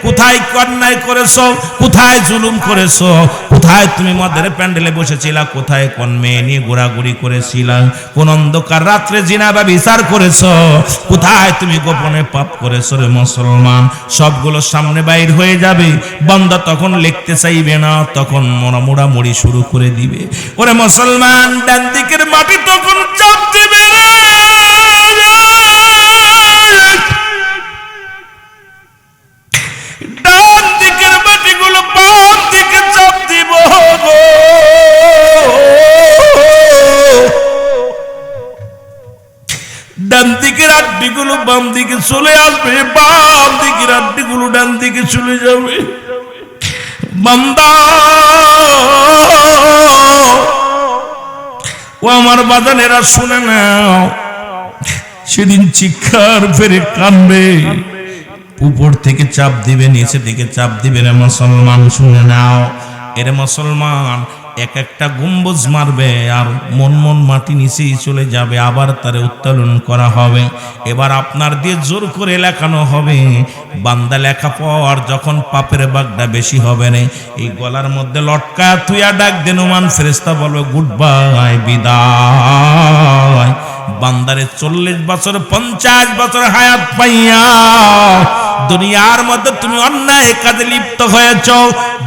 কোথায় অন্যায় করেছো, কোথায় জুলুম করেছো, কোথায় তুমি মদের প্যান্ডেলে বসেছিলা, কোথায় কোন মেয়ে নিয়ে ঘোরাঘুরি করেছিলা, কোন অন্ধকার রাত্রে জিনা বা বিচার করেছো, কোথায় তুমি গোপনে পাপ করেছো, রে মুসলমান সবগুলো সামনে বাইর হয়ে যাবে। বান্দা তখন লিখতে চাইবে না, তখন মোড়ামুড়ি শুরু করে দিবে। ওরে মুসলমান, ডান দিকের মাটি তখন চাপ দিবে রে, ডান দিকের মাটিগুলো বাম দিকে চাপ দিব গো। ডান দিকের আড্ডিগুলো বাম দিকে চলে আসবে, বাম দিকের আড্ডিগুলো ডান দিকে চলে যাবে। বান্দা ও আমার বাজানেরা শুনে নাও, সেদিন চিৎকার ফেরে কানবে, উপর থেকে চাপ দিবে, নিচে থেকে চাপ দিবে। রে মুসলমান শুনে নাও, এরে মুসলমান এক একটা গম্বুজ মারবে, আর মন মাটি নিচেই চলে যাবে, আবার তারে উত্তোলন করা হবে। এবার আপনার দিয়ে জোর করে লেখানো হবে। বান্দা লেখা পর যখন পাপের বাগটা বেশি হবে না, এই গলার মধ্যে লটকা তুইয়া ডাক দেন মান, ফেরেশতা বলবে গুড বাই, বিদায়। বান্দারে 40 বছর 50 বছর হায়াত পাইয়া দুনিয়ার মধ্যে তুমি অন্যায় কাজে লিপ্ত হয়েছ,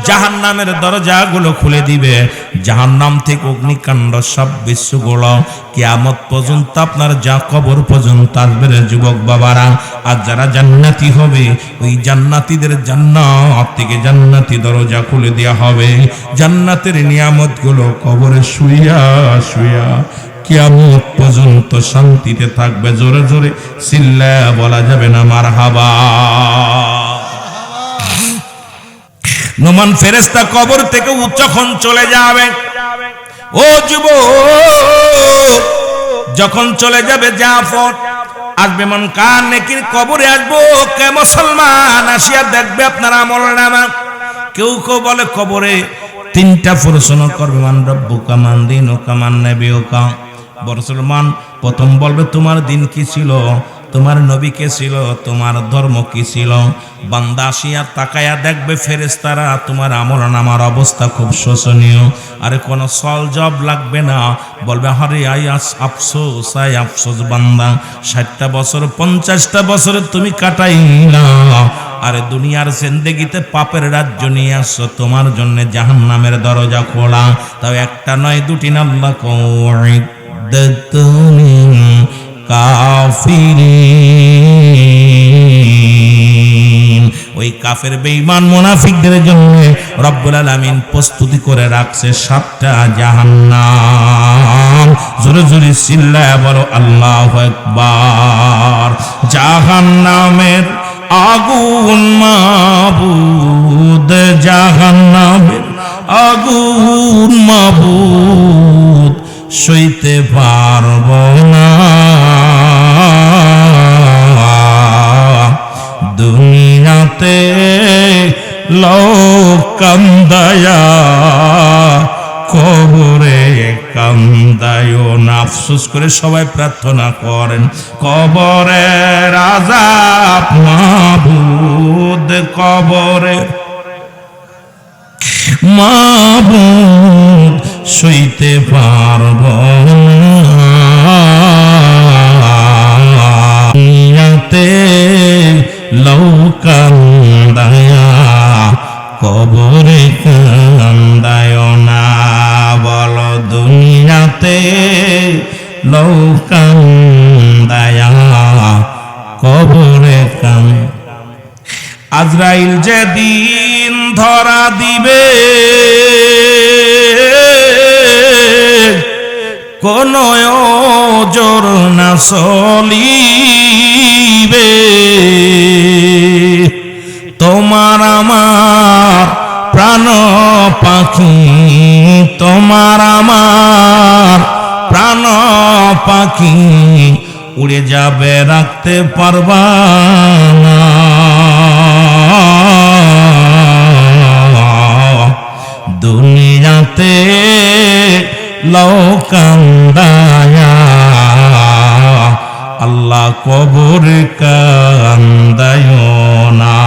জাহান্নামের দরজাগুলো খুলে দিবে, জাহান্নাম থেকে অগ্নিকাণ্ড সব বিশ্বগুলো কিয়ামত পর্যন্ত আপনার যা কবর পর্যন্ত আসবে রে যুবক বাবারা। আর যারা জান্নাতি হবে, ওই জান্নাতীদের জান্নাত থেকে জান্নাতি দরজা খুলে দেওয়া হবে, জান্নাতের নিয়ামতগুলো কবরে শুইয়া শুইয়া কিয়ামত পর্যন্ত শান্তিতে থাকবে। জোরে জোরে চিল্লায়া বলা যাবে না মারহাবা। নোমান ফেরেশতা কবর থেকে যখন চলে যাবে, ও যুবক যখন চলে যাবে, জাফর আসবে মন কান নেকির কবরে আসবো, কে মুসলমান আসিয়া দেখবে আপনার আমলনামা। কেউ কেউ বলে কবরে 3টা প্রশ্ন করবে, মান রব্বুকা, মান দীনুকা, মান নবিয়ুকা। মুসলমান প্রথম বলবে তোমার দিন কি ছিল, তোমার নবী কে ছিল, তোমার ধর্ম কি ছিল। বান্দা আসিয়া তাকায়া দেখবে ফেরেশতারা তোমার আমলনামার অবস্থা খুব শোচনীয়, আরে কোনো সল জব লাগবে না, বলবে হরে আফসোস, আই আফসোস বান্দা, 60টা বছর 50টা বছর তুমি কাটাইলা, আরে দুনিয়ার জিন্দেগিতে পাপের রাজ্য নিয়ে আসছো, তোমার জন্য জাহান্নামের দরজা খোলা। তাও একটা নয়, 2টি না, আল্লাহ কওয়াইদ কাফিরিন, ওই কাফের বেঈমান মুনাফিকদের জন্য রব্বুল আলামিন প্রস্তুতি করে রাখছে 7টা জাহান্নাম। জোরে জোরে চিল্লায়া বলো আল্লাহু আকবার। জাহান্নামের আগুন মাবুদ, জাহান্নামের আগুন মাবুদ সইতে পারব না। দুনিয়াতে লোক কান্দায়া, কবরে কান্দায়ও না। আফসোস করে সবাই প্রার্থনা করেন, কবরের আযাব মাবুদ, কবরের মাবুদ সইতে পারব না। দুনিয়াতে লোক কান্দায়া, কবরে কান্দায় না। বলো দুনিয়াতে লোক কান্দায়া, কবরে কান্দায়। আজরাইল যেদিন ধরা দিবে, কোন ওজর না চলিবে। তোমার আমার প্রাণ পাখি, তোমার আমার প্রাণ পাখি উড়ে যাবে, রাখতে পারবা না। দুনিয়াতে লোক কান্দায়া, আল্লাহ কবরে কান্দায় না।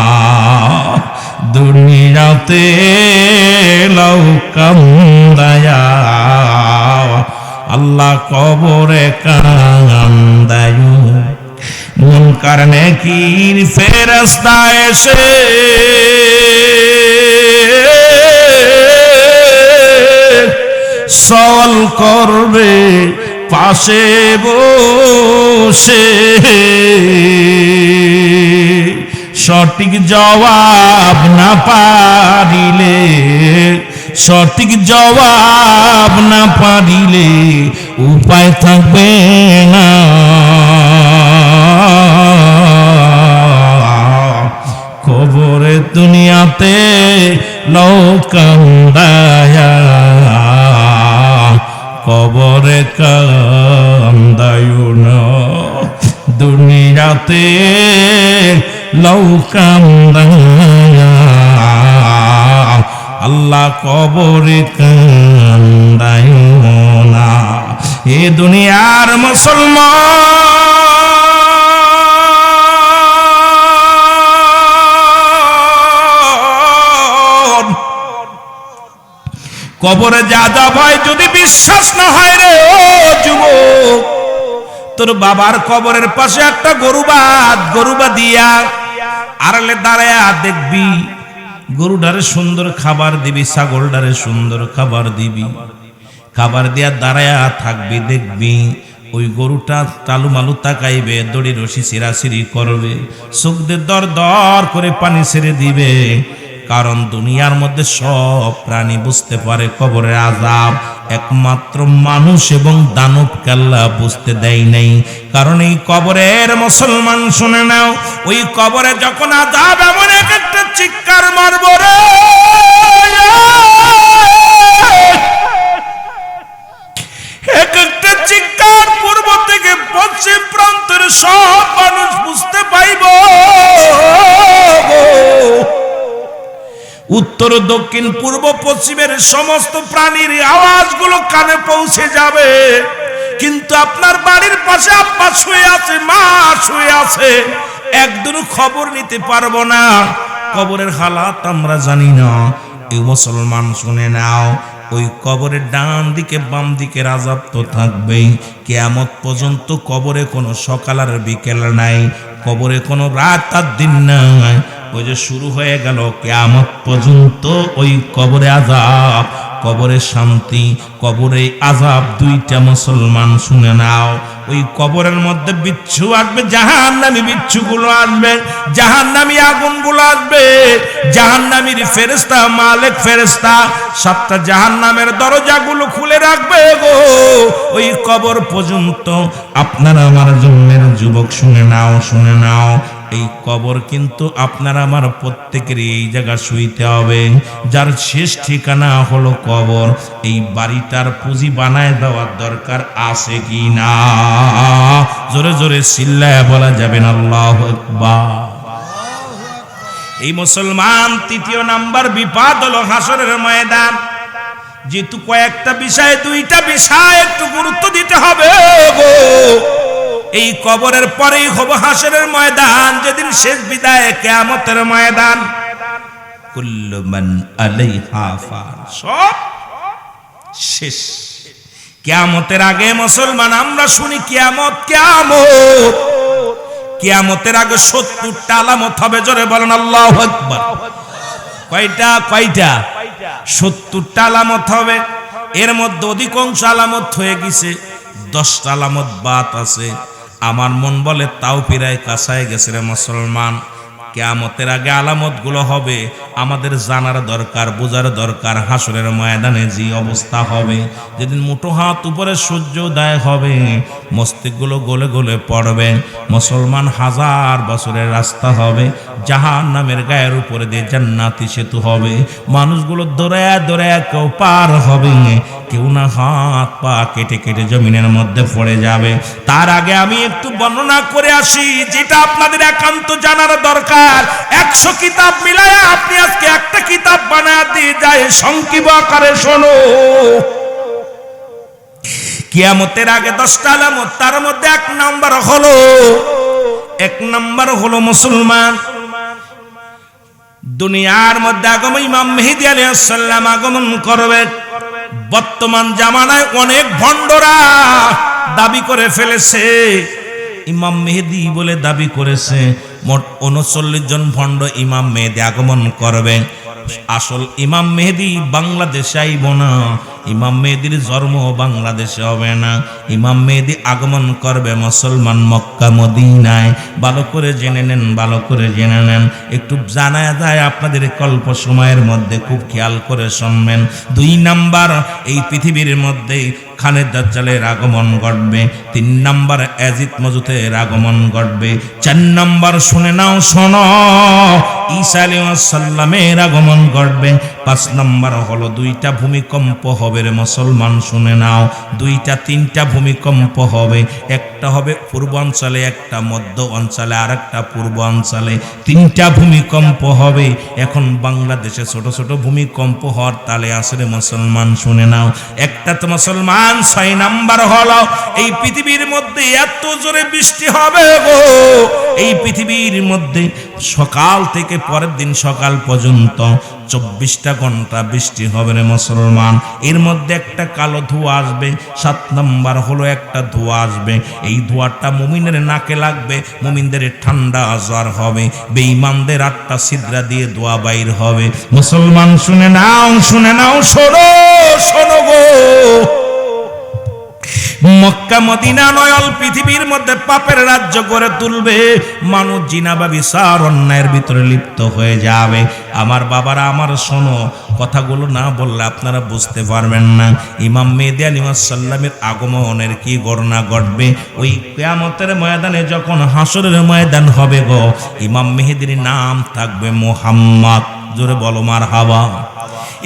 দুনিয়াতে লোক কান্দায়া, আল্লাহ কবরে কান্দায়। মুনকার নেকির ফেরেশতা এসে সওয়াল করবে পাশে বসে, সঠিক জবাব না পারিলে, সঠিক জবাব না পারিলে উপায় থাকবে না। কবরে দুনিয়াতে লোক কান্দায়া, কবরে কান্দায় না। দুনিয়াতে লোক কান্দায়া, আল্লাহ কবরে কান্দায় না। এ দুনিয়ার মুসলমান, কবরে যা যা ভয় যদি বিশ্বাস না হয় রে ও যুবক, তোর বাবার কবরের পাশে একটা গরুবা দিয়া আড়ালে দাঁড়ায়া দেখবি, গরুটারে সুন্দর খাবার দিবি, ছাগলটারে সুন্দর খাবার দিবি, খাবার দিয়া দাঁড়ায়া থাকবি, দেখবি ওই গরুটা তালু মালু তাকাইবে, দড়ি রশি ছিঁড়াছিঁড়ি করবে, চোখ দিয়ে দর দর করে পানি ছেড়ে দিবে। কারণ দুনিয়ার মধ্যে সব প্রাণী বুঝতে পারে কবরের আযাব, একমাত্র মানুষ এবং দানব আল্লাহ বুঝতে দেয় নাই। কারণ এই কবরের মুসলমান শুনে নাও, ওই কবরে যখন আযাব এমন একটা চিৎকার মারব রে, এক একটা চিৎকার পূর্ব থেকে পশ্চিম প্রান্তের সব মানুষ বুঝতে পাইব, উত্তর দক্ষিণ পূর্ব পশ্চিমের সমস্ত প্রাণীর আওয়াজগুলো কানে পৌঁছে যাবে। কিন্তু আপনার বাড়ির পাশে আব্বা শুয়ে আছে, মা শুয়ে আছে, একদিন খবর নিতে পারবো না। কবরের হালাত আমরা জানি না। এই মুসলমান শুনে নাও, ওই কবরের ডান দিকে বাম দিকের আযাব তো থাকবেই। কিয়ামত পর্যন্ত কবরে কোনো সকাল আর বিকেল নাই, কবরে কোনো রাত আর দিন নাই। ওই যে শুরু হয়ে গেল কিয়ামত পর্যন্ত ওই কবরে আযাব, কবরে শান্তি, কবরে আযাব, দুইটা মুসলমান শুনে নাও। ওই কবরের মধ্যে বিচ্ছু আসবে, জাহান্নামী বিচ্ছুগুলো আসবে, জাহান্নামী আগুনগুলো আসবে, জাহান্নামীর ফেরেশতা মালিক ফেরেশতা সাতটা জাহান্নামের দরজাগুলো খুলে রাখবে গো। ওই কবর পর্যন্ত আপনারা আমার জন্মের যুবক শুনে নাও, শুনে নাও, এই কবর কিন্তু আপনার আমার প্রত্যেকের এই জায়গা শুইতে হবে। যার শেষ ঠিকানা হলো কবর, এই বাড়িটার পুঁজি বানায় দেওয়ার দরকার আছে কি না? জোরে জোরে চিল্লায় বলা যাবে না আল্লাহু আকবার। এই মুসলমান তৃতীয় নাম্বার বিপদ হলো হাসরের ময়দান। যেহেতু কয়েকটা বিষয়, দুইটা বিষয় একটু গুরুত্ব দিতে হবে গো। এই কবরের পরেই হবে হাসরের ময়দান, যেদিন শেষ বিদায়, কিয়ামতের ময়দান। কুল্লু মান আলাইহা ফান, সব শেষ। কিয়ামতের আগে মুসলমান আমরা শুনি কিয়ামত কিয়ামত, কিয়ামতের আগে 70টা আলামত হবে। জোরে বলেন আল্লাহু আকবার। কয়টা? 70টা আলামত হবে। এর মধ্যে অধিকাংশ আলামত হয়ে গেছে, 10টা আলামত বাদ আছে। আমার মন বলে তাও প্রায় কাছায় গেছে রে মুসলমান। কিয়ামতের আগে আলামত গুলো হবে, আমাদের জানার দরকার, বোঝার দরকার। হাসরের ময়দানে যে অবস্থা হবে, যেদিন মুঠো হাত উপরে সূর্যোদয় হবে, মস্তিষ্ক গুলো গলে গলে পড়বে। মুসলমান হাজার বছরের রাস্তা হবে, জাহান্নামের গায়ের উপরে দিয়ে জান্নাতি সেতু হবে। মানুষগুলো দৌড়ায় দৌড়ায় কেউ পার হবে, কেউ না হাত পা কেটে কেটে জমিনের মধ্যে পড়ে যাবে। তার আগে আমি একটু বর্ণনা করে আসি, যেটা আপনাদের একান্ত জানার দরকার। 100 কিতাব মিলায় আপনি আজকে একটা কিতাব বানায় দিয়ে যায়, সংক্ষিপ্ত আকারে শোনো। কিয়ামতের আগে 10টা আলামত, তার মধ্যে এক নাম্বার হলো মুসলমান, দুনিয়ার মধ্যে আগমন ইমাম মেহেদী আলাইহিস সালাম আগমন করবে। বর্তমান জামানায় অনেক ভণ্ডরা দাবি করে ফেলেছে, ইমাম মেহেদী বলে দাবি করেছে। মোট 39 জন ভণ্ড ইমাম মেহেদী আগমন করবে। আসল ইমাম মেহেদী বাংলাদেশে আইব না, ইমাম মেহেদীর জন্ম বাংলাদেশে হবে না। ইমাম মেহেদী আগমন করবে মুসলমান মক্কা মদিনায়। ভালো করে জেনে নেন, ভালো করে জেনে নেন। একটু জানা যায় আপনাদের অল্প সময়ের মধ্যে, খুব খেয়াল করে শুনবেন। 2 নাম্বার, এই পৃথিবীর মধ্যে খানের দাজ্জালের আগমন ঘটবে। 3 নাম্বার, ইয়াজিদ মাজুদের আগমন ঘটবে। 4 নাম্বার শুনে নাও, শোনো, ঈসা আলাইহিস সালামের আগমন ঘটবে। 5 নাম্বার হলো 2টা ভূমিকম্প হবে রে মুসলমান, শুনে নাও। 2টা 3টা ভূমিকম্প হবে, একটা হবে পূর্বাঞ্চলে, একটা মধ্য অঞ্চলে, আর একটা পূর্বাঞ্চলে। 3টা ভূমিকম্প হবে। এখন বাংলাদেশে ছোট ছোট ভূমিকম্প হওয়ার তালে আছে রে মুসলমান, শুনে নাও। একটা তো মুসলমান 6 নাম্বার হলো, এই পৃথিবীর মধ্যে এত জোরে বৃষ্টি হবে গো, এই পৃথিবীর মধ্যে সকাল থেকে পরের দিন সকাল পর্যন্ত 24টা ঘন্টা বৃষ্টি হবে রে মুসলমান। এর মধ্যে একটা কালো ধোঁয়া আসবে। 7 নাম্বার হলো একটা ধোঁয়া আসবে, এই ধোঁয়াটা মুমিনের নাকে লাগবে, মুমিনদের ঠান্ডা জ্বর হবে। বেঈমানদের 8টা ছিদ্রা দিয়ে ধোঁয়া বাইর হবে। মুসলমান শুনে নাও, শুনে নাও, শোনো শোনো গো। মক্কা মদিনা নয়, অল পৃথিবীর মধ্যে পাপের রাজ্য করে তুলবে। মানুষ জিনা বা বিচার অন্যায়ের ভিতরে লিপ্ত হয়ে যাবে। আমার বাবারা, আমার শোনো, কথাগুলো না বললে আপনারা বুঝতে পারবেন না। ইমাম মেহেদী আলাইহিস সালামের আগমনের কি ঘটনা ঘটবে ওই কিয়ামতের ময়দানে, যখন হাসরের ময়দান হবে গো। ইমাম মেহেদীর নাম থাকবে মুহাম্মদ। জোরে বলো মারহাবা।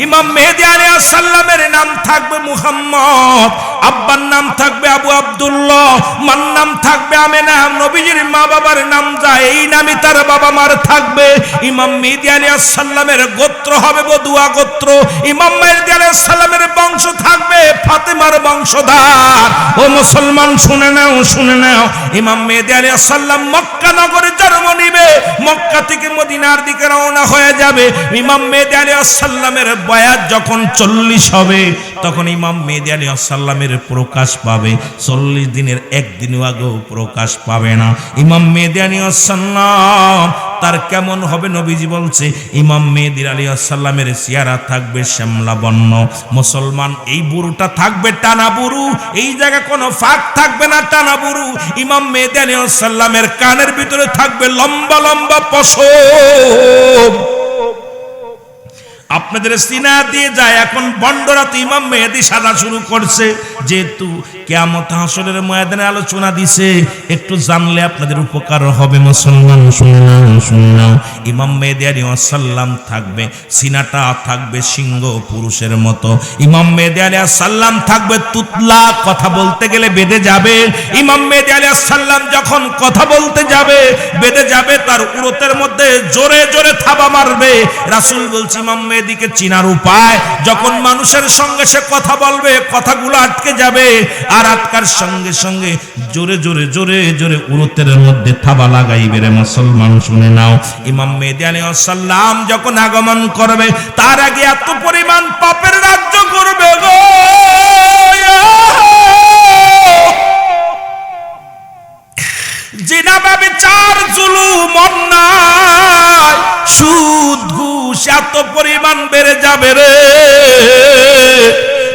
ইমাম মেহেদী আলাইহিস সালামের নাম থাকবে মুহাম্মদ, আব্বার নাম থাকবে আবু আব্দুল্লাহ, মার নাম থাকবে আমেনা। নবীজির মা বাবার নাম যা, এই নামই তার বাবা মার থাকবে। ইমাম মেহেদী আলাইহিস সালামের গোত্র হবে বদুয়া গোত্র। ইমাম মেহেদী আলাইহিস সালামের বংশ থাকবে ফাতেমার বংশধর। ও মুসলমান শুনে নাও, শুনে নাও। ইমাম মেহেদী আলাইহিস সালাম মক্কা নগরে জন্ম নিবে, মক্কা থেকে মদিনার দিকে রওনা হয়ে যাবে। ইমাম মেহেদী আলাইহিস সালামের বয়স যখন 40 হবে, তখন ইমাম মেহেদী আলাইহিস সালামের প্রকাশ পাবে। 40 দিনের একদিনও আগেও প্রকাশ পাবে না। ইমাম মেহেদী আলাইহিস সালাম তার কেমন হবে নবীজি বলছে, ইমাম মেহেদী আলাইহিস সালামের চেহারা থাকবে শ্যামলা বর্ণ। মুসলমান, এই বুরুটা থাকবে টানা বুরু, এই জায়গা কোনো ফাঁক থাকবে না, টানা বুরু। ইমাম মেহেদী আলাইহিস সালামের কানের ভিতরে থাকবে লম্বা লম্বা পশম। আপনাদের সিনা দিয়ে যায়। এখন বন্ডরা তো ইমাম মেহেদী সাজা শুরু করছে, যেহেতু কিয়ামত হাসরের ময়দানে আলোচনা দিছে, একটু জানলে আপনাদের উপকার হবে। মুসলমান শুনে নাও, ইমাম মেহেদী আলাইহিস সালাম থাকবে, সিনাটা থাকবে সিংহ পুরুষের মতো। ইমাম মেহেদী আলাইহিস সালাম থাকবে তুতলা, কথা বলতে গেলে বেঁধে যাবে। ইমাম মেহেদী আলাইহিস সালাম যখন কথা বলতে যাবে বেঁধে যাবে, তার উরতের মধ্যে জোরে জোরে থাবা মারবে। রাসূল বলছে ইমাম মেহেদীকে চিনার উপায়, যখন মানুষের সঙ্গে সে কথা বলবে কথাগুলো আটকে যাবে, আর আটকার সঙ্গে সঙ্গে জোরে জোরে জোরে জোরে উরতের মধ্যে থাবা লাগাইবে। রে মুসলমান শুনে নাও, ইমাম মেহেদী আলাইহিস সালাম যখন আগমন করবে তার আগে এত পরিমাণ পাপের রাজ্য করবে গো, জিনা ব্যভিচার জুলুম অন্যায় সুদ ঘুষ এত পরিমাণ বেড়ে যাবে রে।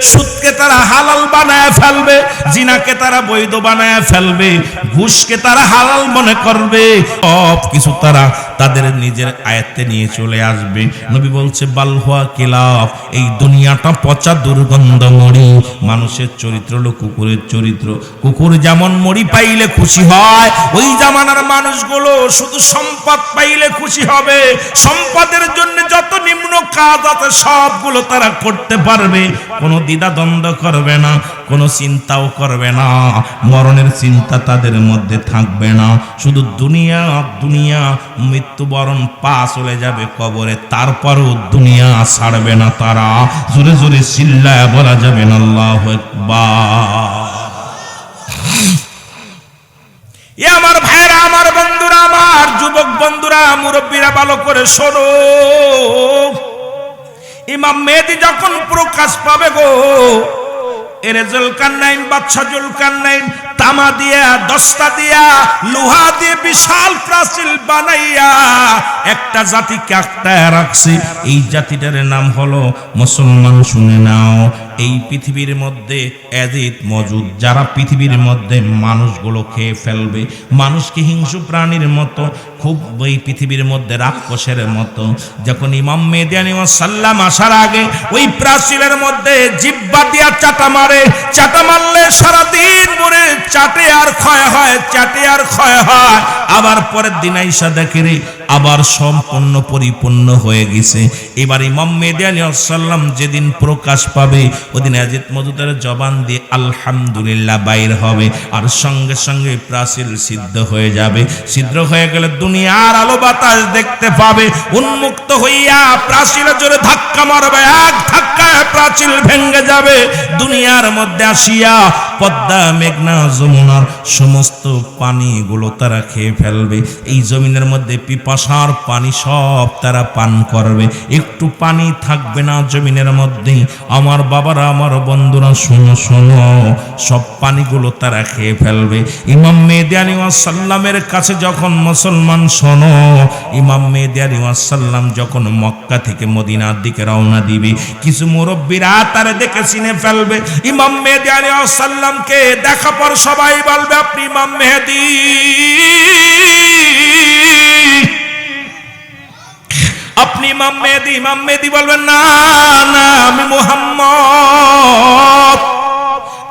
সুদকে তারা হালাল বানায় ফেলবে, জিনাকে তারা বৈধ বানায় ফেলবে, ঘুষকে তারা হালাল মনে করবে, সব কিছু তারা তাদের নিজের আয়ত্তে নিয়ে চলে আসবে। নবী বলছে বালহুয়া কিলাফ, এই দুনিয়াটা পচা দুর্গন্ধ মরি। মানুষের চরিত্র হলো কুকুরের চরিত্র। কুকুর যেমন মরি পাইলে খুশি হয়, ওই জামানার মানুষগুলো শুধু সম্পদ পাইলে খুশি হবে। সম্পদের জন্য যত নিম্ন কাজ আছে সবগুলো তারা করতে পারবে, কোনো দ্বিধা দ্বন্দ্ব করবে না, কোনো চিন্তাও করবে না, মরণের চিন্তা তাদের মধ্যে থাকবে না। শুধু দুনিয়া দুনিয়া, মৃত্যুবরণ পা চলে যাবে কবরে, তারপরও দুনিয়া ছাড়বে না তারা। জোরে জোরে চিল্লায় বলা যাবে না আল্লাহু আকবার। এ আমার ভাইরা, আমার বন্ধুরা, আমার যুবক বন্ধুরা, মুরব্বীরা, ভালো করে শোনো। ইমাম মেহেদী যখন প্রকাশ পাবে গো, এরে জুলকারনাইন, বাদশা জুলকারনাইন তামা দিয়া, দস্তা দিয়া, লোহা দিয়ে বিশাল প্রাচীর বানাইয়া একটা জাতিকে আটকায় রাখছে। এই জাতিটার নাম হলো মুসলমান। শুনে নাও, এই পৃথিবীর মধ্যে এজিদ মজুদ, যারা পৃথিবীর মধ্যে মানুষগুলো খেয়ে ফেলবে, মানুষকে হিংস্র প্রাণীর মতো, খুব ওই পৃথিবীর মধ্যে রাক্ষসের মতো। যখন ইমাম মেহেদী আলাইহিস সালাম আসার আগে ওই প্রাচীরের মধ্যে জিহ্বা দিয়া চাটা মারে, চাটা মারলে সারাদিন মরে চাটে আর ক্ষয় হয়, চাটে আর ক্ষয় হয়। আবার পরের দিন আইসা দেখে রে আবার সম্পূর্ণ পরিপূর্ণ হয়ে গেছে। এবার ইমাম মেহেদী আলাইহিস সালাম যেদিন প্রকাশ পাবে, ওদিন এজিদ মজুদের জবান দিয়ে আলহামদুলিল্লাহ বাইর হবে, আর সঙ্গে সঙ্গে প্রাচীর সিদ্ধ হয়ে যাবে। সিদ্ধ হয়ে গেলে দুনিয়ার আলো বাতাস দেখতে পাবে। উন্মুক্ত হইয়া প্রাচীরে জোরে ধাক্কা মারবে, এক ধাক্কায় প্রাচীর ভেঙে যাবে। দুনিয়ার মধ্যে আসিয়া পদ্মা, মেঘনা, যমুনার সমস্ত পানিগুলো তারা খেয়ে ফেলবে। এই জমিনের মধ্যে পিপাসার পানি সব তারা পান করবে, একটু পানি থাকবে না জমিনের মধ্যে। আমার বাবারা, আমার বন্ধুরা, শোনো শোনো, সব পানিগুলো তারা খেয়ে ফেলবে। ইমাম মেহেদী আলাইহিস সালামের কাছে যখন মুসলমান শোনো, ইমাম মেহেদী আলাইহিস সালাম যখন মক্কা থেকে মদিনার দিকে রওনা দিবে, কিছু মুরব্বীরা তারে দেখে চিনে ফেলবে। ইমাম মেহেদী আলাইহিস সালামকে দেখা পর সবাই বলবে আপনি ইমাম মেহেদী। আপনি ইমাম মেহেদী। ইমাম মেহেদী বলবেন না না, আমি মুহাম্মদ,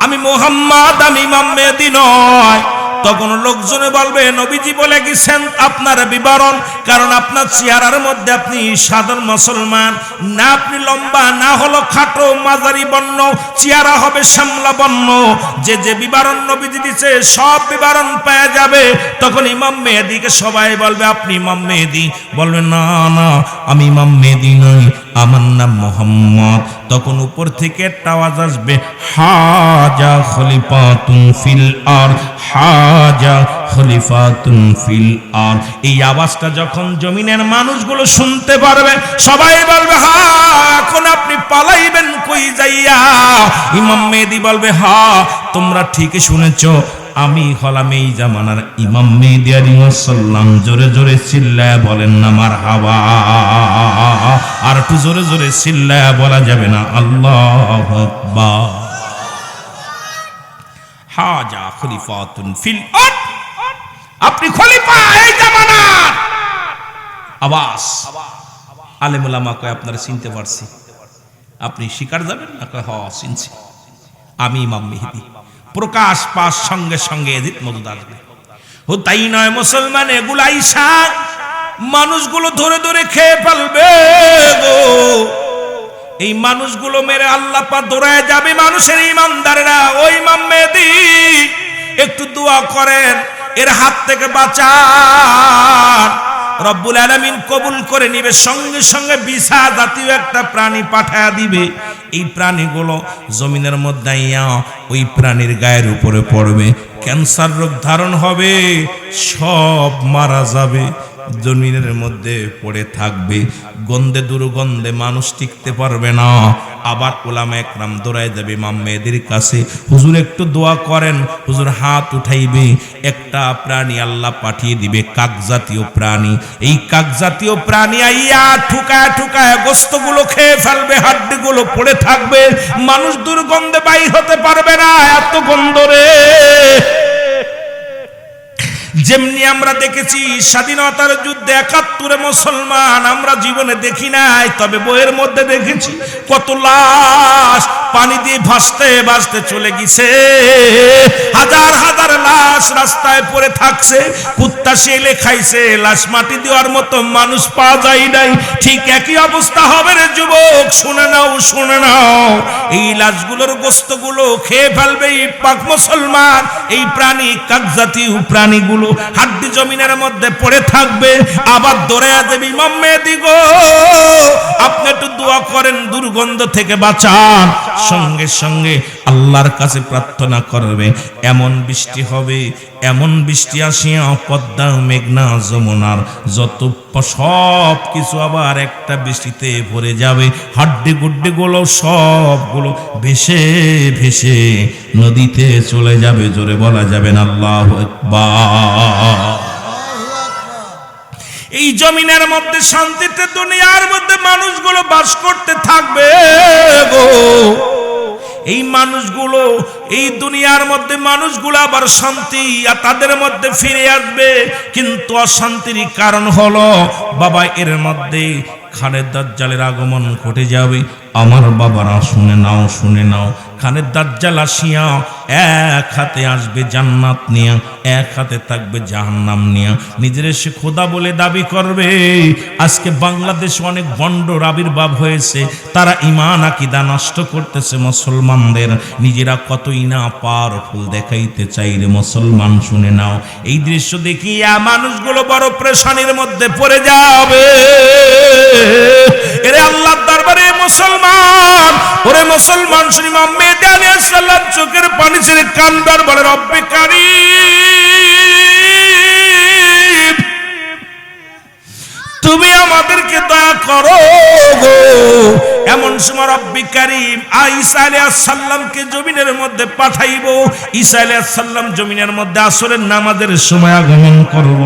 আমি মুহাম্মদ, আমি ইমাম মেহেদী নয়। তখন লোকজনে বলবে নবীজি বলে গেছেন আপনার বিবরণ, কারণ আপনার চেহারার মধ্যে আপনি সাধারণ মুসলমান না, আপনি লম্বা না, হলো খাটো মাঝারি বর্ণ, চেহারা হবে শ্যামলা বর্ণ। যে যে বিবরণ নবীজি দিছে সব বিবরণ পেয়ে যাবে। তখন ইমাম মেহেদীকে সবাই বলবে আপনি ইমাম মেহেদী। বলবে না না, আমি ইমাম মেহেদী নই, আমার নাম মুহাম্মদ। তখন উপর থেকে একটা আওয়াজ আসবে, হাজা খলিফাতুন ফিল আরদ, হাজা খলিফাতুন ফিল আরদ। এই আওয়াজটা যখন জমিনের মানুষগুলো শুনতে পারবে, সবাই বলবে হ্যাঁ, এখন আপনি পালাইবেন কই যাইয়া? ইমাম মেহেদী বলবে হ্যাঁ, তোমরা ঠিকই শুনেছো, আমি হলাম এই জামানার ইমাম মেহেদী আলাইহিস সালাম। জোরে জোরে চিল্লায়া বলেন না মারহাবা। আর একটু জোরে জোরে চিল্লায়া বলা যাবে না আল্লাহু আকবার। হাজা খলিফাতুন ফিল আরদ, আপনি খলিফা এই জামানার। আওয়াজ আলেম ওলামা কয় আপনারা চিনতে পারছি, আপনি শিকার যাবেন না? কয় হ চিনছি, আমি ইমাম মেহেদী। প্রকাশ পাস সঙ্গে সঙ্গে এজিদ মওদুদ আসবে। ও তাই নয় মুসলমান, এগুলো আইসা মানুষগুলো ধরে ধরে খেয়ে ফেলবে গো। এই মানুষগুলো মেরে আল্লাহ পাক দৌড়ায় যাবে মানুষের ইমানদারেরা। ওই ইমাম মেহেদী একটু দোয়া করেন, এর হাত থেকে বাঁচান, রব্বুল আলামিন কবুল করে নিবে। সঙ্গে সঙ্গে বিছা জাতীয় একটা প্রাণী পাঠায়া দিবে। এই প্রাণীগুলো জমিনের মধ্যে আইয়া ওই প্রাণীর গায়ের উপরে পড়বে, ক্যান্সার রোগ ধারণ হবে, সব মারা যাবে, জমিনের মধ্যে পড়ে থাকবে, গন্ধে দুর্গন্ধে মানুষ টিকতে পারবে না। আবার উলামা একরাম দৌড়ায় যাবে ইমাম মেহেদীর কাছে, হুজুর একটু দোয়া করেন। হুজুর হাত উঠাইবে, একটা প্রাণী আল্লাহ পাঠিয়ে দিবে, কাকজাতীয় প্রাণী। এই কাকজাতীয় প্রাণী আইয়া ঠুকায় ঠুকায় গোস্তগুলো খেয়ে ফেলবে, হাড্ডিগুলো পড়ে থাকবে, মানুষ দুর্গন্ধে বাইর হতে পারবে না, এত গন্ধ রে। যেমনি আমরা দেখেছি স্বাধীনতার যুদ্ধে ৭১ মুসলমান, আমরা জীবনে দেখি নাই, তবে বইয়ের মধ্যে দেখেছি কত লাশ পানি দিয়ে ভাসতে ভাসতে চলে গেছে। হাজার হাজার লাশ রাস্তায় পড়ে থাকছে, কুত্তা শেলে খাইছে, লাশ মাটি দেওয়ার মতো মানুষ পাওয়া যায় নাই। ঠিক একই অবস্থা হবে রে যুবক, শুনে নাও শুনে নাও। এই লাশগুলোর গোস্তগুলো খেয়ে ফেলবে এই পাক মুসলমান, এই প্রাণী কাকজাতীয় প্রাণীগুলো, হাড্ডি জমিনের মধ্যে পড়ে থাকবে। আবার দৌড়ে দেবে ইমাম মেহেদী গো, আপনি একটু দোয়া করেন, দুর্গন্ধ থেকে বাঁচান। সঙ্গে সঙ্গে আল্লাহর কাছে প্রার্থনা করবে, এমন বৃষ্টি হবে, এমন বৃষ্টি আসিয়া পদ্মা মেঘনা যমুনার যত সব কিছু আবার একটা বৃষ্টিতে ভরে যাবে, হাড্ডি গুড্ডি গুলো সবগুলো ভেসে ভেসে নদীতে চলে যাবে। জোরে বলা যাবে না আল্লাহু আকবার। এই জমিনের মধ্যে শান্তিতে দুনিয়ার মধ্যে মানুষগুলো বাস করতে থাকবে গো। এই মানুষগুলো, এই দুনিয়ার মধ্যে মানুষগুলো আবার শান্তি আর তাদের মধ্যে ফিরে আসবে। কিন্তু অশান্তির কারণ হলো বাবা, এর মধ্যে খানের দাজ্জালের আগমন ঘটে যাবে। আমার বাবারা শুনে নাও শুনে নাও, খানের দাজ্জাল আসিয়া এক হাতে আসবে জান্নাত নিয়া, এক হাতে থাকবে জাহান্নাম নিয়া, নিজের সে খোদা বলে দাবি করবে। আজকে বাংলাদেশে অনেক ভণ্ডর আবির্ভাব হয়েছে, তারা ঈমান আকীদা নষ্ট করতেছে মুসলমানদের, নিজেরা কতই না পাওয়ারফুল দেখাইতে চাই রে মুসলমান। শুনে নাও, এই দৃশ্য দেখিয়া মানুষগুলো বড় পেরেশানির মধ্যে পড়ে যাবে। এরে আল্লাহর দরবারে মুসলমান, ওরে মুসলমান, ইমাম মেহেদী আলাইহিস সালাম চোখের পানি ছেড়ে কান্দার বলে, রব্বে কারীম, তুমি আমাদেরকে দয়া করো গো। এমন সময় রব্বে কারীম ঈসা আলাইহিস সালামকে জমিনের মধ্যে পাঠাইবো। ঈসা আলাইহিস সালাম জমিনের মধ্যে আসরের নামাজের সময় আগমন করব।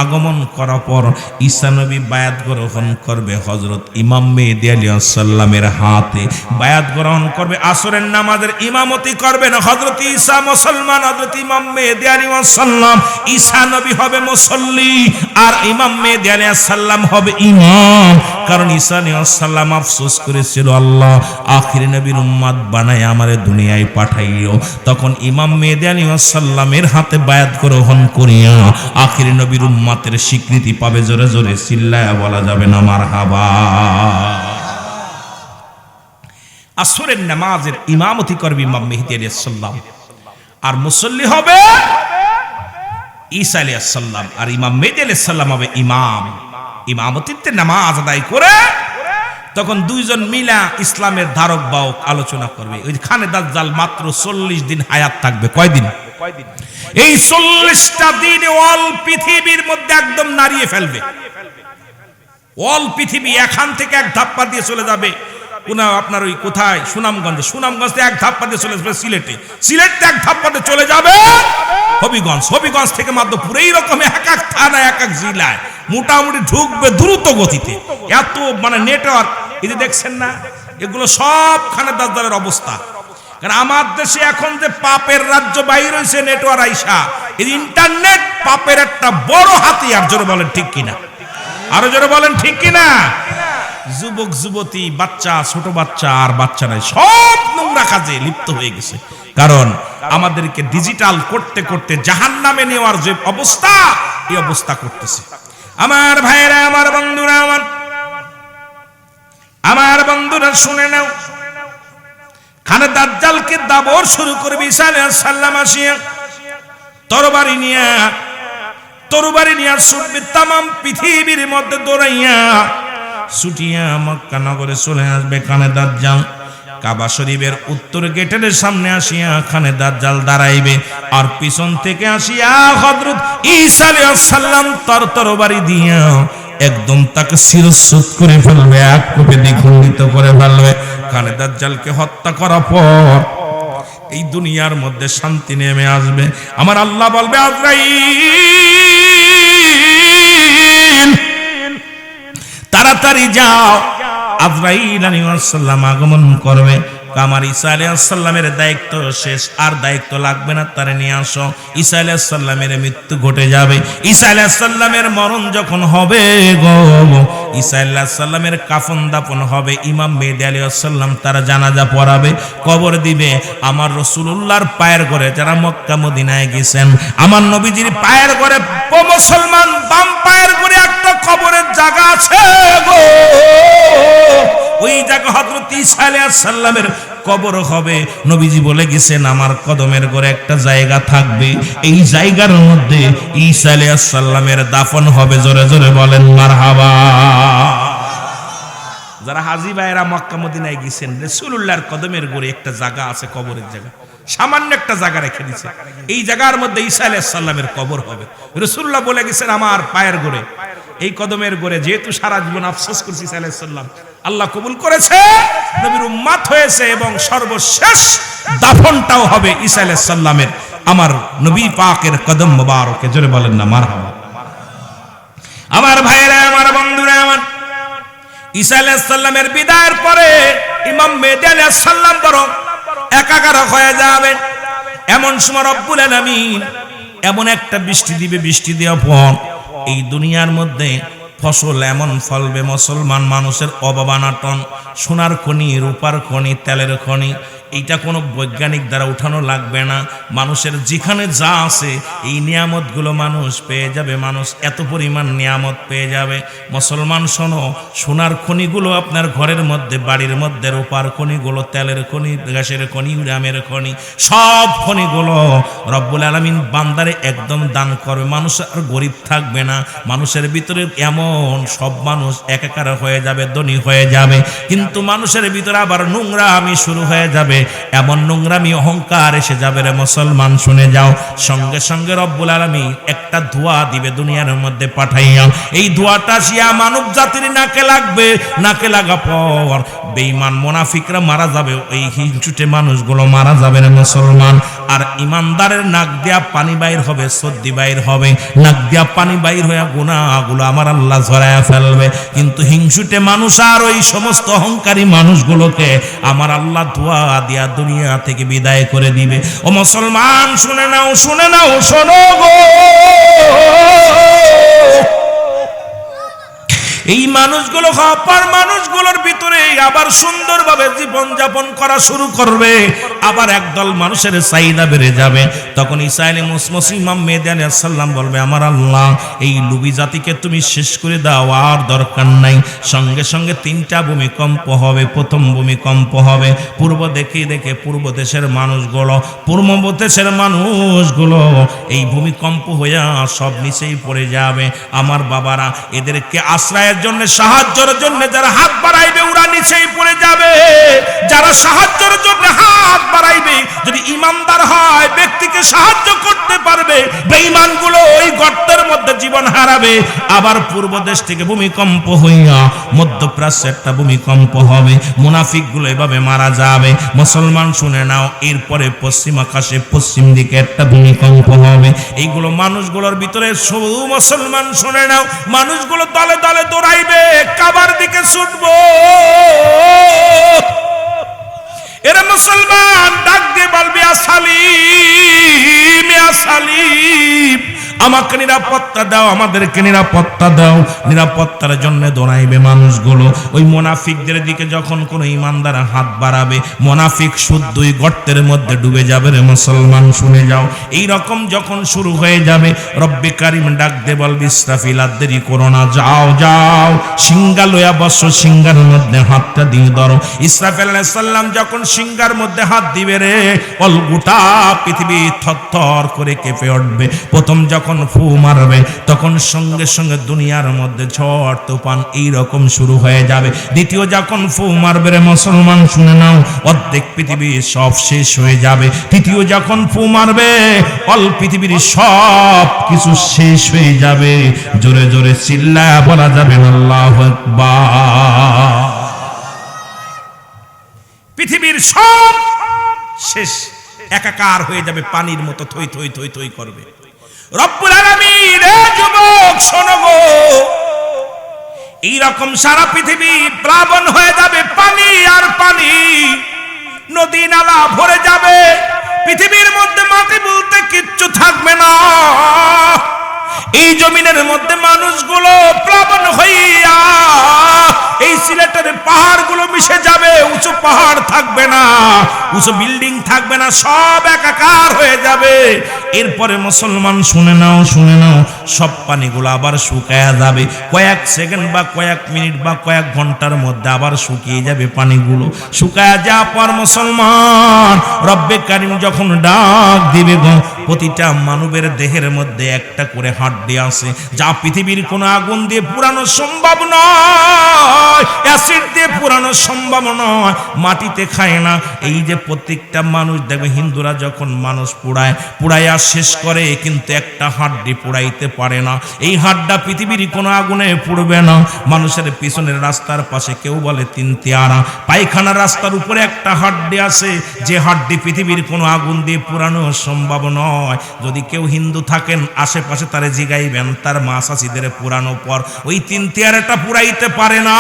আগমন করার পর ঈসা নবী বায়াত গ্রহণ করবে হযরত ইমাম মেহেদী আলাইহিস সালামের হাতে, বায়াত গ্রহণ করবে। আসরের নামাজের ইমামতি করবেন হযরত ঈসা মুসলমান, হযরত ইমাম মেহেদী আলাইহিস সালাম। ঈসা নবী হবে মুসল্লি আর ইমাম মেহেদী আলাইহিস সালাম হবে ইমাম। কারণ ঈসা আলাইহিস সালাম আফসোস করেছিল, আল্লাহ আখির নবীর উম্মত বানায় আমারে দুনিয়ায় পাঠাইও। তখন ইমাম মেহেদী আলাইহিস সালামের হাতে বায়াত গ্রহণ করিয়া আখির নবীর উম্মতের স্বীকৃতি পাবে। জোরে জোরে চিল্লায়া বলা যাবে না মারহাবা। আসরের নামাজের ইমামতি করবে ইমাম মেহেদী আলাইহিস সালাম, আর মুসল্লি হবে ঈসা আলাইহিস সালাম, আর ইমাম মেহেদী আলাইহিস সালাম হবে ইমাম। ইমামতিতে নামাজ আদায় করে তখন দুইজন মিলা ইসলামের ধারক বাহক আলোচনা করবে। ওই খানে দাজ্জাল মাত্র 40 দিন হায়াত থাকবে। কয়দিন? এই 40টা দিন অল পৃথিবীর মধ্যে একদম নাড়িয়ে ফেলবে। অল পৃথিবী এখান থেকে এক ধাপ্পা দিয়ে চলে যাবে আপনার ওই কোথায়, সুনামগঞ্জ, সুনামগঞ্জ থেকে এক ধাপ্পা দিয়ে চলে যাবে সিলেটে, সিলেট থেকে এক ধাপ্পা দিয়ে চলে যাবে হবিগঞ্জ, হবিগঞ্জ থেকে মাধ্যপুর। এইরকম এক এক থানায় এক এক জেলায় মোটামুটি ঢুকবে দ্রুত গতিতে। এত মানে নেটওয়ার্ক, এই যে দেখছেন না, এগুলো সবখানে দাজ্জালের অবস্থা। কারণ আমার দেশে এখন যে পাপের রাজ্য বাইর হয়েছে নেটওয়ার্ক আইসা, এই ইন্টারনেট পাপের একটা বড় হাতিয়ার। জোরে বলেন ঠিক কিনা, আরো জোরে বলেন ঠিক কিনা। যুবক যুবতী, বাচ্চা, ছোট বাচ্চা আর বাচ্চা নাই, সব নোংরা কাজে লিপ্ত হয়ে গেছে। কারণ আমাদেরকে ডিজিটাল করতে করতে জাহান্নামে নেওয়ার যে অবস্থা, এই অবস্থা করতেছে। আমার ভাইরা, আমার বন্ধুরা, আমার বন্ধুরা শুনে নাও, খানে দাজ্জালকে দাবর শুরু করবে ঈসা আলাইহিস সালাম আসিয়া তরবারি নিয়া ছুটবে তামাম পৃথিবীর মধ্যে দৌড়াইয়া ছুটিয়া মক্কা নগরে চলে আসবে খানে দাজ্জাল। কাবা শরীফের উত্তর গেটের সামনে আসিয়া খানে দাজ্জাল দাঁড়াইবে, আর পিছন থেকে আসিয়া হযরত ঈসা আলাইহিস সালাম তার তরবারি দিয়া একদম তাকে শিরচ্ছুদ করে ফেলবে, এক কোপে দ্বিখণ্ডিত করে ফেলবে। খানে দাজ্জালকে হত্যা করার পর এই দুনিয়ার মধ্যে শান্তি নেমে আসবে। আমার আল্লাহ বলবে, আজরাইল তাড়াতাড়ি যাও। আজরাইল আলাইহিস সালাম আগমন করবে। আমার ঈসা আলাইহিস সালামের দায়িত্ব শেষ, আর দায়িত্ব লাগবে না, তারে নিয়ে আসো। ঈসা আলাইহিস সালামের মৃত্যু ঘটে যাবে। ঈসা আলাইহিস সালামের মরণ যখন হবে গো, ঈসা আলাইহিস সালামের কাফন দাফন হবে। ইমাম মেহেদী আলাইহিস সালাম তারা জানাজা পড়াবে, কবর দিবে। আমার রাসূলুল্লাহর পায়ের ঘরে যারা মক্কা মদিনায় গেছেন, আমার নবীজির পায়ের ঘরে, মুসলমান বাম পায়ের ঘরে একটা কবরের জায়গা আছে গো, ওই জায়গা হযরত ঈসা আলাইহিস সালামের কবর হবে। নবীজি বলে গেছেন, আমার কদমের ঘরে একটা জায়গা থাকবে, এই জায়গার মধ্যে ঈসা আলাইহিস সালামের দাফন হবে। জোরে জোরে বলেন মারহাবা। যারা হাজী ভাইরা মক্কা মদিনায় গেছেন, রাসূলুল্লাহর কদমের ঘরে একটা জায়গা আছে, কবরের জায়গা, সামান্য একটা জায়গা রেখে দিয়েছে, এই জায়গার মধ্যে ঈসা আলাইহিস সালামের কবর হবে। রাসূলুল্লাহ বলে গেছেন, আমার পায়ের ঘরে, এই কদমের ঘরে যেহেতু সারা জীবন আফসোস করেছি ঈসা আলাইহিস সালাম, আল্লাহ কবুল করেছে, নবীর উম্মত হয়েছে, এবং সর্বশেষ দাফনটাও হবে ঈসা আলাইহিস সালামের আমার নবী পাকের কদম মোবারকে। জোরে বলেন না মারহাবা। আমার ভাইরা, আমার বন্ধুরা, আমার ঈসা আলাইহিস সালামের বিদায়ের পরে ইমাম মেহেদী আলাইহিস সালাম বরং একাকার হয়ে যাবে। এমন সময় রব্বুল আলামিন এমন একটা বৃষ্টি দিবে, বৃষ্টি দেওয়ার পর এই দুনিয়ার মধ্যে ফসল এমন ফলবে, মুসলমান মানুষের অভাব অনাটন, সোনার খনি, রূপার খনি, তেলের খনি, এইটা কোনো বৈজ্ঞানিক দ্বারা উঠানো লাগবে না। মানুষের যেখানে যা আছে এই নিয়ামতগুলো মানুষ পেয়ে যাবে, মানুষ এত পরিমাণ নিয়ামত পেয়ে যাবে। মুসলমান শোনো, সোনার খনিগুলো আপনার ঘরের মধ্যে, বাড়ির মধ্যে, রূপার খনিগুলো, তেলের খনি, গ্যাসের খনি, উরামের খনি, সব খনিগুলো রব্বুল আলামিন বান্দারে একদম দান করবে। মানুষ আর গরিব থাকবে না। মানুষের ভিতরে এমন সব মানুষ একাকার হয়ে যাবে, ধনী হয়ে যাবে, কিন্তু মানুষের ভিতরে আবার নোংরামি শুরু হয়ে যাবে, এমন নোংরামি অহংকার এসে যাবে রে মুসলমান, শুনে যাও। সঙ্গে সঙ্গে রব্বুল আলামিন একটা ধোঁয়া দিবে দুনিয়ার মধ্যে পাঠাইয়া, এই ধোঁয়াটা আসিয়া মানব জাতির নাকে লাগবে। নাকে লাগা পর বেঈমান মুনাফিকরা মারা যাবে, এই হিংসুটে মানুষগুলো মারা যাবে রে মুসলমান। আর ইমানদারের নাক দিয়া পানি বাইর হবে, সর্দি বাইর হবে, নাক দিয়া পানি বাইর হয়ে গুনাহগুলো আমার আল্লাহ ঝরায়া ফেলবে। কিন্তু হিংসুটে মানুষ আর ওই সমস্ত অহংকারী মানুষগুলোকে আমার আল্লাহ ধোঁয়া দিয়া দুনিয়া থেকে বিদায় করে দিবে। ও মুসলমান শুনে নাও, শুনে নাও, শোনো গো, এই মানুষগুলো অপর মানুষগুলোর ভিতরে আবার সুন্দরভাবে জীবন যাপন করা শুরু করবে, আবার একদল মানুষের চাহিদা বেড়ে যাবে। তখন ঈসা আলাইহিস ইমাম মেহেদী আলাইহিস সালাম বলবে, আমার আল্লাহ এই লুবি জাতিকে তুমি শেষ করে দাও, আর দরকার নাই। সঙ্গে সঙ্গে তিনটা ভূমিকম্প হবে। প্রথম ভূমিকম্প হবে পূর্ব দেখে পূর্ব দেশের মানুষগুলো এই ভূমিকম্প হইয়া সব নিচেই পড়ে যাবে। আমার বাবারা, এদেরকে আশ্রয়ের জন্য, সাহায্যের জন্য যারা হাত বাড়াইবে ওরা নিচেই পড়ে যাবে। যারা সাহায্যের জন্য হাত বাড়াইবে, যদি ইমানদার হয়, ব্যক্তিকে সাহায্য করতে পারবে, বেঈমানগুলো ওই গর্তের মধ্যে জীবন হারাবে। আবার পূর্ব দেশ থেকে ভূমিকম্প হইয়া মধ্যপ্রাচ্যে একটা ভূমিকম্প হবে, মুনাফিকগুলো এভাবে মারা যাবে। মুসলমান শুনে নাও, এরপরে পশ্চিম আকাশে পশ্চিম দিকে একটা ভূমিকম্প হবে। এইগুলো মানুষগুলোর ভিতরে, শুধু মুসলমান শুনে নাও, মানুষগুলো দলে দলে দৌড়াইবে, কাবার দিকে ছুটবো। এরা মুসলমান ডাক দিয়ে বলবে, ইয়া সালিম, ইয়া সালিম, আমার আমাকে নিরাপত্তা দাও, আমাদেরকে নিরাপত্তা দাও। নিরাপত্তার জন্য দৌড়াইবে মানুষগুলো। ওই মুনাফিকদের দিকে যখন কোনো ইমানদার হাত বাড়াবে, মুনাফিক শুদ্ধই গর্তের মধ্যে ডুবে যাবে রে মুসলমান, শুনে যাও। এই রকম যখন শুরু হয়ে যাবে, রব্বে কারিম ডাক দে বলবে ইসরাফিল আর দেরি করো না, যাও যাও সিংহা লয়া বসো, সিংহার মধ্যে হাতটা দিয়ে ধরো। ইসরাফিল আলাইহিস সালাম যখন সিংহার মধ্যে হাত দিবে রে, অল গোটা পৃথিবী থরথর করে কেঁপে উঠবে। প্রথম যখন ফু মারবে তখন সঙ্গে সঙ্গে দুনিয়ার মধ্যে ঝড় তুফান এইরকম শুরু হয়ে যাবে। দ্বিতীয় যখন ফু মারবে রে মুসলমান, শুনে নাও, অর্ধেক পৃথিবী সব শেষ হয়ে যাবে। তৃতীয় যখন ফু মারবে, অল পৃথিবীর সব কিছু শেষ হয়ে যাবে। জোরে জোরে চিল্লায়া বলা যাবে আল্লাহু আকবার। পৃথিবীর সব শেষ, একাকার হয়ে যাবে, পানির মতো থই থই থই থই করবে। রব্বুল আলামিন এ যুবক শোনো গো, এইরকম সারা পৃথিবী প্লাবন হয়ে যাবে, পানি আর পানি, নদী নালা ভরে যাবে। পৃথিবীর মধ্যে মাটি বলতে কিচ্ছু থাকবে না। এই জমিনের মধ্যে মানুষগুলো প্লাবন হইয়া এই সিলেটের পাহাড়গুলো মিশে যাবে, উঁচু পাহাড় থাকবে না, উঁচু বিল্ডিং থাকবে না, সব একাকার হয়ে যাবে। এরপরে মুসলমান শুনে নাও, শুনে নাও, সব পানিগুলো আবার শুকায়া যাবে। কয়েক সেকেন্ড বা কয়েক মিনিট বা কয়েক ঘন্টার মধ্যে আবার শুকিয়ে যাবে পানিগুলো। শুকায়া যাওয়ার পর মুসলমান রব্বে কারিম যখন ডাক দিবে গো, প্রতিটা মানবের দেহের মধ্যে একটা করে হাড্ডি আছে, যা পৃথিবীর কোনো আগুন দিয়ে পুরানো সম্ভব নয়, অ্যাসিড দিয়ে পুরানো সম্ভব নয়, মাটিতে খায় না। এই যে প্রত্যেকটা মানুষ দেখবে, হিন্দুরা যখন মানুষ পুড়াইয়া শেষ করে, কিন্তু একটা হাড্ডি পুড়াইতে পারে না। এই হাড্ডা পৃথিবীর কোনো আগুনে পুড়বে না। মানুষের পিছনের রাস্তার পাশে কেউ বলে তিন তেয়ারা, পায়খানা রাস্তার উপরে একটা হাড্ডি আছে, যে হাড্ডি পৃথিবীর কোনো আগুন দিয়ে পুরানো সম্ভব নয়। যদি কেউ হিন্দু থাকেন আশেপাশে তারে জিগাইবেন, তার মা চাচিদের পুরানো পর ওই তিন তেয়ারাটা পুরাইতে পারে না,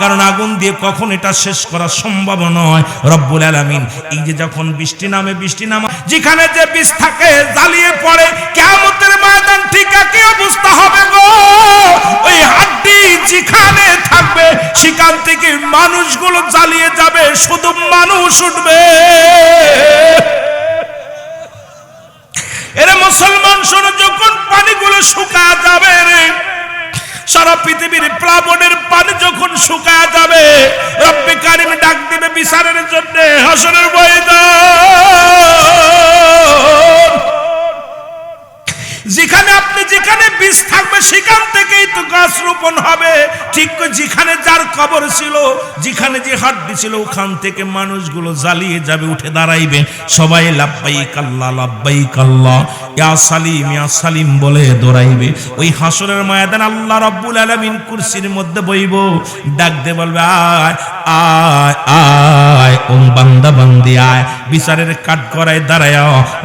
কারণ আগুন দিয়ে কখন এটা শেষ করা সম্ভব নয়। রব্বুল আলামিন এই যে যখন বৃষ্টি নামে, যেখানে যে বীজ থাকে জ্বালিয়ে পড়ে, কিয়ামতের ময়দান ঠিক একই অবস্থা হবে গো। ওই হাড্ডি যেখানে থাকবে সেখান থেকে মানুষগুলো জ্বালিয়ে যাবে, শুধু মানুষ উঠবে। এরে মুসলমান শোনো, যখন পানিগুলো শুকায় যাবে রে, সারা পৃথিবীর প্লাবনের পানি যখন শুকায় যাবে, রব্বে কারিম ডাক দিবে বিচারের জন্য হাসরের ময়দান। যেখানে আপনি যেখানে বীজ থাকবে সেখান থেকেই তো গাছ রোপণ হবে। ঠিক যেখানে যার কবর ছিল, যেখানে যে হাড্ডি ছিল, ওখান থেকে মানুষগুলো জ্বালিয়ে যাবে, উঠে দাঁড়াইবে, সবাই লাব্বাইক আল্লাহ লাব্বাইক আল্লাহ, ইয়া সালিম ইয়া সালিম বলে দৌড়াইবে। ওই হাসরের ময়দান আল্লাহ রাব্বুল আলামিন কুরসির মধ্যে বইব, ডাক দে বলবে আয় আয় আয়, ও বান্দা বান্দি আয়, বিচারের কাঠ করায় দাঁড়ায়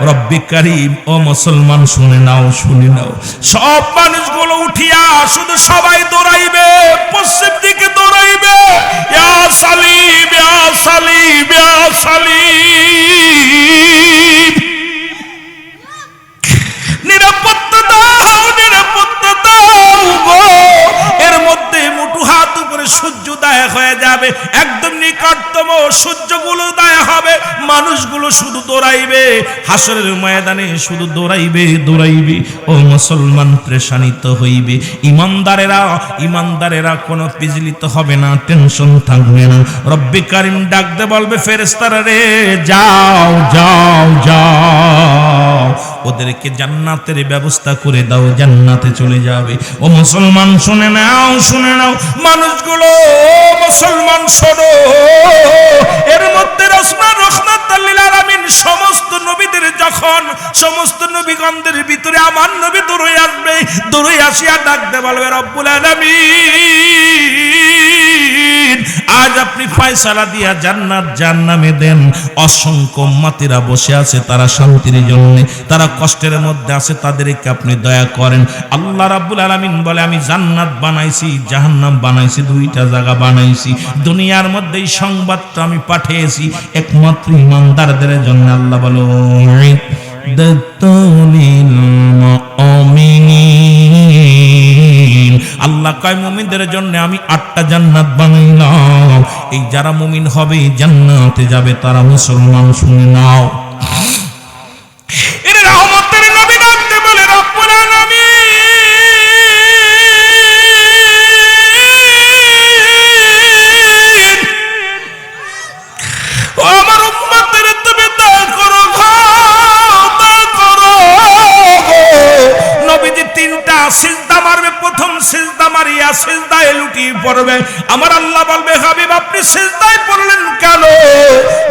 রব্বে কারিম। ও মুসলমান শুনে নাও, শুনে নাও, সব মানুষগুলো উঠিয়া শুধু সবাই দৌড়াইবে, পশ্চিম দিকে দৌড়াইবে, ইয়া সালিম ইয়া সালিম ইয়া সালিম, নিরাপত্তা দাও, নিরাপত্তা দাও গো। এর মধ্যে মুঠু হাত উপরে সূর্যোদয় হয়ে যাবে, একদম নিকটতম সূর্যগুলো উদয় হবে, মানুষগুলো শুধু দৌড়াইবে, হাসরের ময়দানে শুধু দৌড়াইবে দৌড়াইবে। ও মুসলমান পেরেশানিত হইবে। ইমানদারেরা কোনো বিচলিত হবে না, টেনশন থাকবে না। রব্বে কারিম ডাক দে বলবে ফেরেশতারা রে, যাও যাও যাও, ওদেরকে জান্নাতের ব্যবস্থা করে দাও, জান্নাতে চলে যাবে। ও মুসলমান শুনে নাও, শুনে নাও, মানুষগুলো মুসলমান শোনো, এর মধ্যে রাহমাতুল লিল আলামিন সমস্ত নবীদের যখন সমস্ত নবীগণদের ভিতরে আমার নবী দৌড়ে আসবে, দৌড়ে আসিয়া ডাক দে বলবে রব্বুল আলামিন আজ আপনি ফয়সালা দিয়া জান্নাত জাহান্নামে দেন। অসংখ্য উম্মতিরা বসে আছে, তারা শান্তির জন্য, তারা কষ্টের মধ্যে আছে, তাদেরকে আপনি দয়া করেন। আল্লাহ রাব্বুল আলামিন বলে আমি জান্নাত বানাইছি, জাহান্নাম বানাইছি, দুইটা জায়গা বানাইছি। দুনিয়ার মধ্যে এই সংবাদটা আমি পাঠিয়েছি একমাত্র ইমানদারদের জন্য। আল্লাহ বলো আল্লাহ কয় মুমিনদের জন্য আমি 8টা জান্নাত বানাইলাম, এই যারা মুমিন হবে জান্নাতে যাবে তারা মুসলমান শুনে নাও। এর রহমতের নবী ডাকতে বলে রব্বুল আলামিন, ও আমার উম্মতের তুমি দয়া করো, দয়া করো। নবীজি 3টা সিজদা মারবে, প্রথম সিজদা মারিয়া সিজদায় লুটিয়ে পড়বে। আমার আল্লাহ বলবে হাবিব আপনি সিজদায় পড়লেন কেন?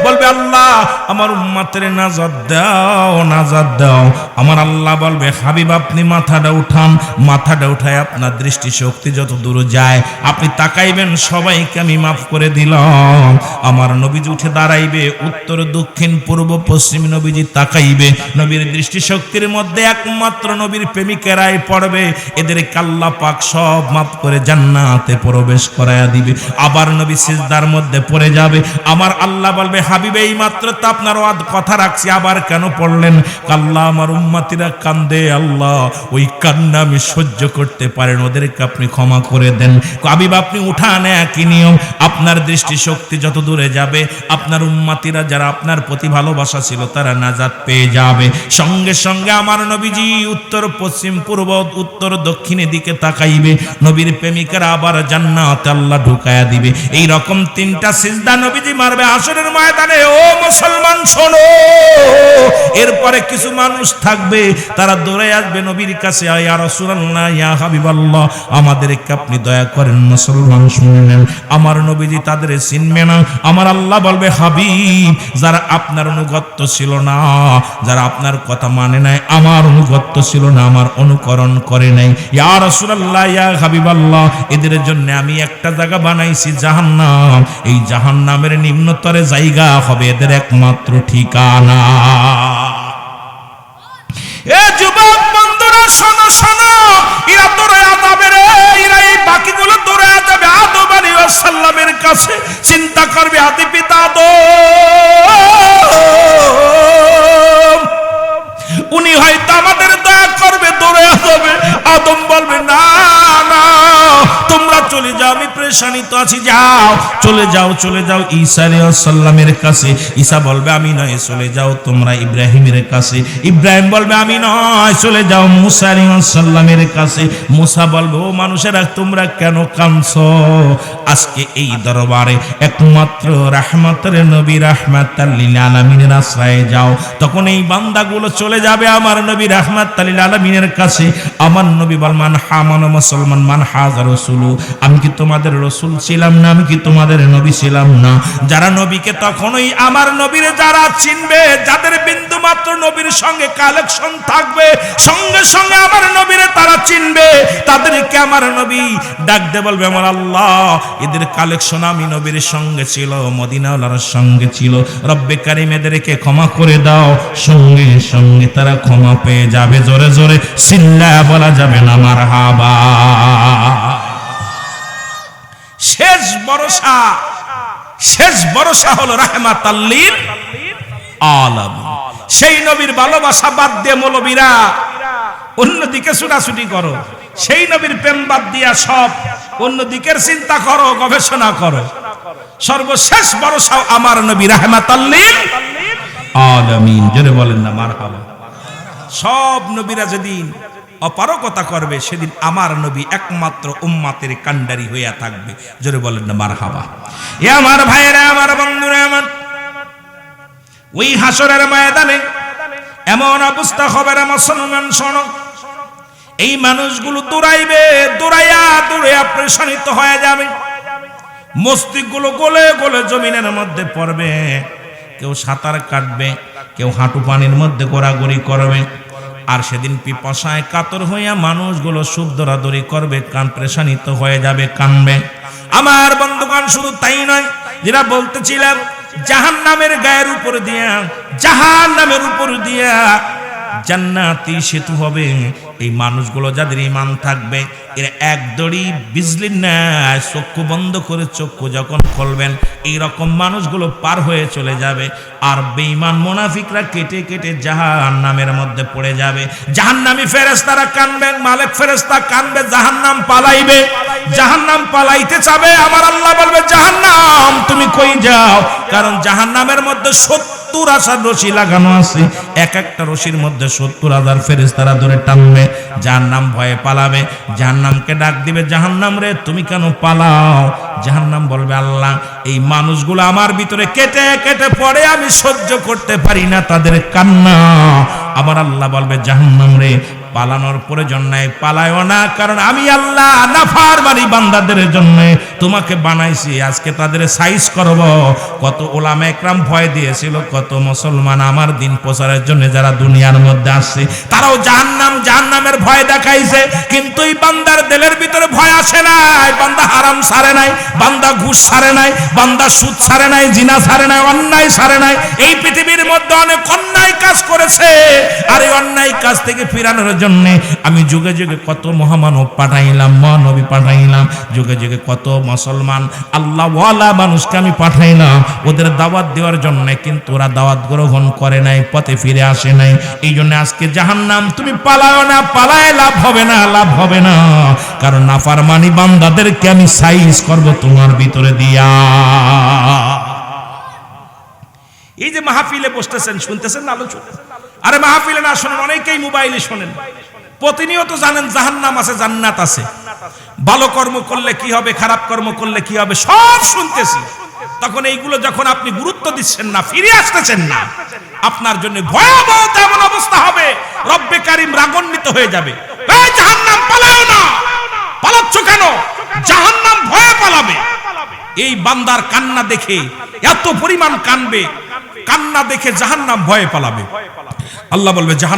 বলবে আল্লাহ আমার উম্মতের নাজাত দাও, নাজাত দাও। আমার আল্লাহ বলবে হাবিব আপনি মাথাটা উঠান, মাথাটা উঠায় আপনার দৃষ্টি শক্তি যত দূর যায় আপনি তাকাইবেন, সবাইকে আমি মাফ করে দিলাম। আমার নবীজি উঠে দাঁড়াইবে, উত্তর দক্ষিণ পূর্ব পশ্চিম নবীজি তাকাইবে, নবীর দৃষ্টি শক্তির মধ্যে একমাত্র নবীর প্রেমিকেরাই পড়বে, এদের আল্লাহ পাক সব মাফ করে জান্নাতে প্রবেশ করায়া দিবে। আবার নবী সিজদার মধ্যে পড়ে যাবে, আমার আল্লাহ বলবে হাবিব এই মাত্র তো আপনার ওয়াদ কথা রাখছি, আবার কেন পড়লেন? আল্লাহ আমার উম্মতিরা কান্দে, আল্লাহ ওই কান্না আমি সহ্য করতে পারেন, ওদেরকে আপনি ক্ষমা করে দেন। হাবিব আপনি উঠান, একই নিয়ম, আপনার দৃষ্টি শক্তি যত দূরে যাবে আপনার উম্মতিরা যারা আপনার প্রতি ভালোবাসা ছিল তারা নাজাত পেয়ে যাবে। সঙ্গে সঙ্গে আমার নবীজি উত্তর পশ্চিম পূর্ব উত্তর দক্ষিণে দিকে তাকাইবে, নবীর প্রেমিকেরা আবার জান্নাতে আল্লাহ ঢুকায়া দিবে। এই রকম 3টা সিজদা নবীজি মারবে হাসরের ময়দানে। ও মুসলমান শোনো, এরপরে কিছু মানুষ থাকবে তারা দৌড়ে আসবে নবীর কাছে, ইয়া রাসূলুল্লাহ ইয়া হাবিবাল্লাহ আমাদেরকে আপনি দয়া করেন। মুসলমান শুনেন, আমার নবীজি তাদের চিনবে না। আমার আল্লাহ বলবে হাবিব যারা আপনার অনুগত্য ছিল না, যারা আপনার কথা মানে নাই, আমার অনুগত্য ছিল না, আমার অনুকরণ করে নাই, ইয়া রাসূলুল্লাহ ইয়া হাবিবাল্লাহ এদের জন্য আমি একটা জায়গা বানাইছি জাহান্নাম, এই জাহান্নামের নিম্নতরে জায়গা হবে এদের একমাত্র ঠিকানা। এ যুবক বন্ধুরা শোনো শোনো, এরা দৌড়ে যাবে রে, এরা এই বাকিগুলো দৌড়ে যাবে আদম আলাইহিস সালামের কাছে। চিন্তা করবে আদি পিতা আদম, উনি হয়তো আমাদের দয়া করবে, দৌড়ে যাবে। আদম বলবে না না তোমরা চলে যাও, আমি পেরেশানিতে আছি, যাও চলে যাও, চলে যাও ঈসা আলাইহিস সালামের কাছে। ঈসা বলবে আমি নয়, চলে যাও তোমরা ইব্রাহিমের কাছে। ইব্রাহিম বলবে আমি নয়, চলে যাও মুসা আলাইহিস সালামের কাছে। মুসা বলবে ও মানুষেরা তোমরা কেন কাঁদছো? আজকে এই দরবারে একমাত্র রাহমাতের নবী রাহমাতাল লিল আলামিনের আশ্রয়ে যাও। তখন এই বান্দাগুলো চলে যাবে আমার নবী রাহমাতাল লিল আলামিনের কাছে। আমার নবী বলমান হামান মুসলমান মান হাযা রাসূলু, আমি কি তোমাদের রাসূল ছিলাম না? আমি কি তোমাদের নবী ছিলাম না? যারা নবীকে তখনই আমার নবীরে যারা চিনবে, যাদের বিন্দু মাত্র নবীর সঙ্গে কালেকশন থাকবে, সঙ্গে সঙ্গে আমার নবীরে তারা চিনবে, তাদেরকে আমার নবী ডাক দে বলবে আমার আল্লাহ এদের কালেকশন আমি নবীর সঙ্গে ছিল, মদিনাওয়ালার সঙ্গে ছিল, রব্বে কারীম এদেরকে ক্ষমা করে দাও। সঙ্গে সঙ্গে তারা ক্ষমা পেয়ে যাবে। জোরে জোরে চিল্লায়া বলা যাবে না মারহাবা। শেষ ভরসা, শেষ ভরসা হলো রাহমাতাল লিল আলামিন। সেই নবীর ভালোবাসা বাদ দিয়ে মৌলবীরা অন্যদিকে ছুটাছুটি করো, সেই নবীর প্রেম বাদ দিয়া সব অন্যদিকের চিন্তা করো, গবেষণা করো। সর্বশেষ ভরসা আমার নবী রাহমাতাল লিল আলামিন। জোরে বলেন না মারহাবা। সব নবীরা যেদিন অপারগতা করবে সেদিন আমার নবী একমাত্র উম্মতের কান্ডারি হইয়া থাকবে। জোরে বলেন না মারহাবা। এ আমার ভাইয়েরা, আমার বন্ধুরা, আমার ওই হাসরের ময়দানে এমন অবস্থা হবে রে মুসলমান শোনো, এই মানুষগুলো দৌড়াইবে, দৌড়াইয়া দৌড়াইয়া প্রেশানিত হয়ে যাবে, মস্তিষ্কগুলো গলে গলে জমিনের মধ্যে পড়বে, কেউ সাঁতার কাটবে, কেউ হাঁটু পানির মধ্যে গোড়াগড়ি করবে। আর সেদিন পিপাসায় কাতর হইয়া মানুষগুলো সুখ দৌড়াদৌড়ি করবে, কান প্রেশানিত হয়ে যাবে, কানবে। আমার বন্ধুগণ শুধু তাই নয়, যেটা বলতেছিলাম জাহান্নামের গায়ের উপর দিয়া, জাহান্নামের উপর দিয়া জান্নাতি সেতু হবে। এই মানুষগুলো যাদের ঈমান থাকবে এরা এক দড়ি বিজলির ন্যায় চক্ষু বন্ধ করে চক্ষু যখন খুলবেন এই রকম মানুষগুলো পার হয়ে চলে যাবে। আর বেঈমান মুনাফিকরা কেটে কেটে জাহান্নামের মধ্যে পড়ে যাবে। জাহান্নামী ফেরেশতারা কানবেন, মালিক ফেরেশতা কানবে, জাহান্নাম পালাইবে, জাহান্নাম পালাইতে চাবে। আমার আল্লাহ বলবে জাহান্নাম তুমি কই যাও? কারণ জাহান্নামের মধ্যে 70,000 রশি লাগানো আছে, এক একটা রশির মধ্যে 70,000 ফেরেশতারা ধরে টানবে। জাহান্নাম ভয়ে পালাবে, জাহান্নামকে ডাক দিবে, জাহান্নাম রে তুমি কেন পালাও? জাহান্নাম বলবে আল্লাহ এই মানুষগুলো আমার ভিতরে কেটে কেটে পড়ে, আমি সহ্য করতে পারি না তাদের কান্না। আমার আল্লাহ বলবে জাহান্নাম রে পালানোর প্রয়োজন নাই, পালায়ও না, কারণ আমি আল্লাহ নাফরমানি বান্দাদের জন্য তোমাকে বানাইছি, আজকে তাদের সাইজ করব। কত উলামা একরাম ভয় দিয়েছিল, কত মুসলমান আমার দিন প্রচারের জন্য যারা দুনিয়ার মধ্যে আসছে তারাও জাহান্নামের ভয় দেখাইছে, কিন্তু এই বান্দার দিলের ভিতরে ভয় আসে নাই। বান্দা হারাম ছাড়ে নাই, বান্দা ঘুষ ছাড়ে নাই, বান্দা সুদ ছাড়ে নাই, জিনা ছাড়ে নাই, অন্যায় ছাড়ে নাই। এই পৃথিবীর মধ্যে অনেক অন্যায় কাজ করেছে, আর এই অন্যায় কাজ থেকে ফিরানোর জন্য আমি যুগে যুগে কত মহামানব পাঠাইলাম, মহানবী পাঠাইলাম, যুগে যুগে কত মুসলমান আল্লাহওয়ালা মানুষকে আমি পাঠাইলাম ওদের দাওয়াত দেওয়ার জন্য, কিন্তু ওরা দাওয়াত গ্রহণ করে নাই, পথে ফিরে আসে নাই। এই জন্য আজকে জাহান্নাম তুমি পালাও না, পালায় লাভ হবে না, লাভ হবে না, কারণ নাফরমানি বান্দাদেরকে আমি সাইজ করব তোমার ভিতরে দিয়া। এই যে মাহফিলে বসতেছেন, শুনতেছেন না আলোচনা? আরে মাহফিলে না শোনেন, অনেকেই মোবাইলে শোনেন। প্রতিনিয়ত জানেন জাহান্নাম আছে, জান্নাত আছে, ভালো কর্ম করলে কি হবে, খারাপ কর্ম করলে কি হবে, সব শুনতেছি। তখন এইগুলো যখন আপনি গুরুত্ব দিচ্ছেন না, ফিরে আসতেছেন না, আপনার জন্য ভয়াবহ এমন অবস্থা হবে, রব্বে কারীম রাগান্বিত হয়ে যাবে। এই জাহান্নাম পালাও না, পালাচ্ছ কেন? জাহান্নাম ভয়ে পালাবে। এই বান্দার কান্না দেখে এত পরিমাণ কানবে, কান্না দেখে জাহান্নাম ভয়ে পালাবে। আল্লাহ বলবে জাহান্নাম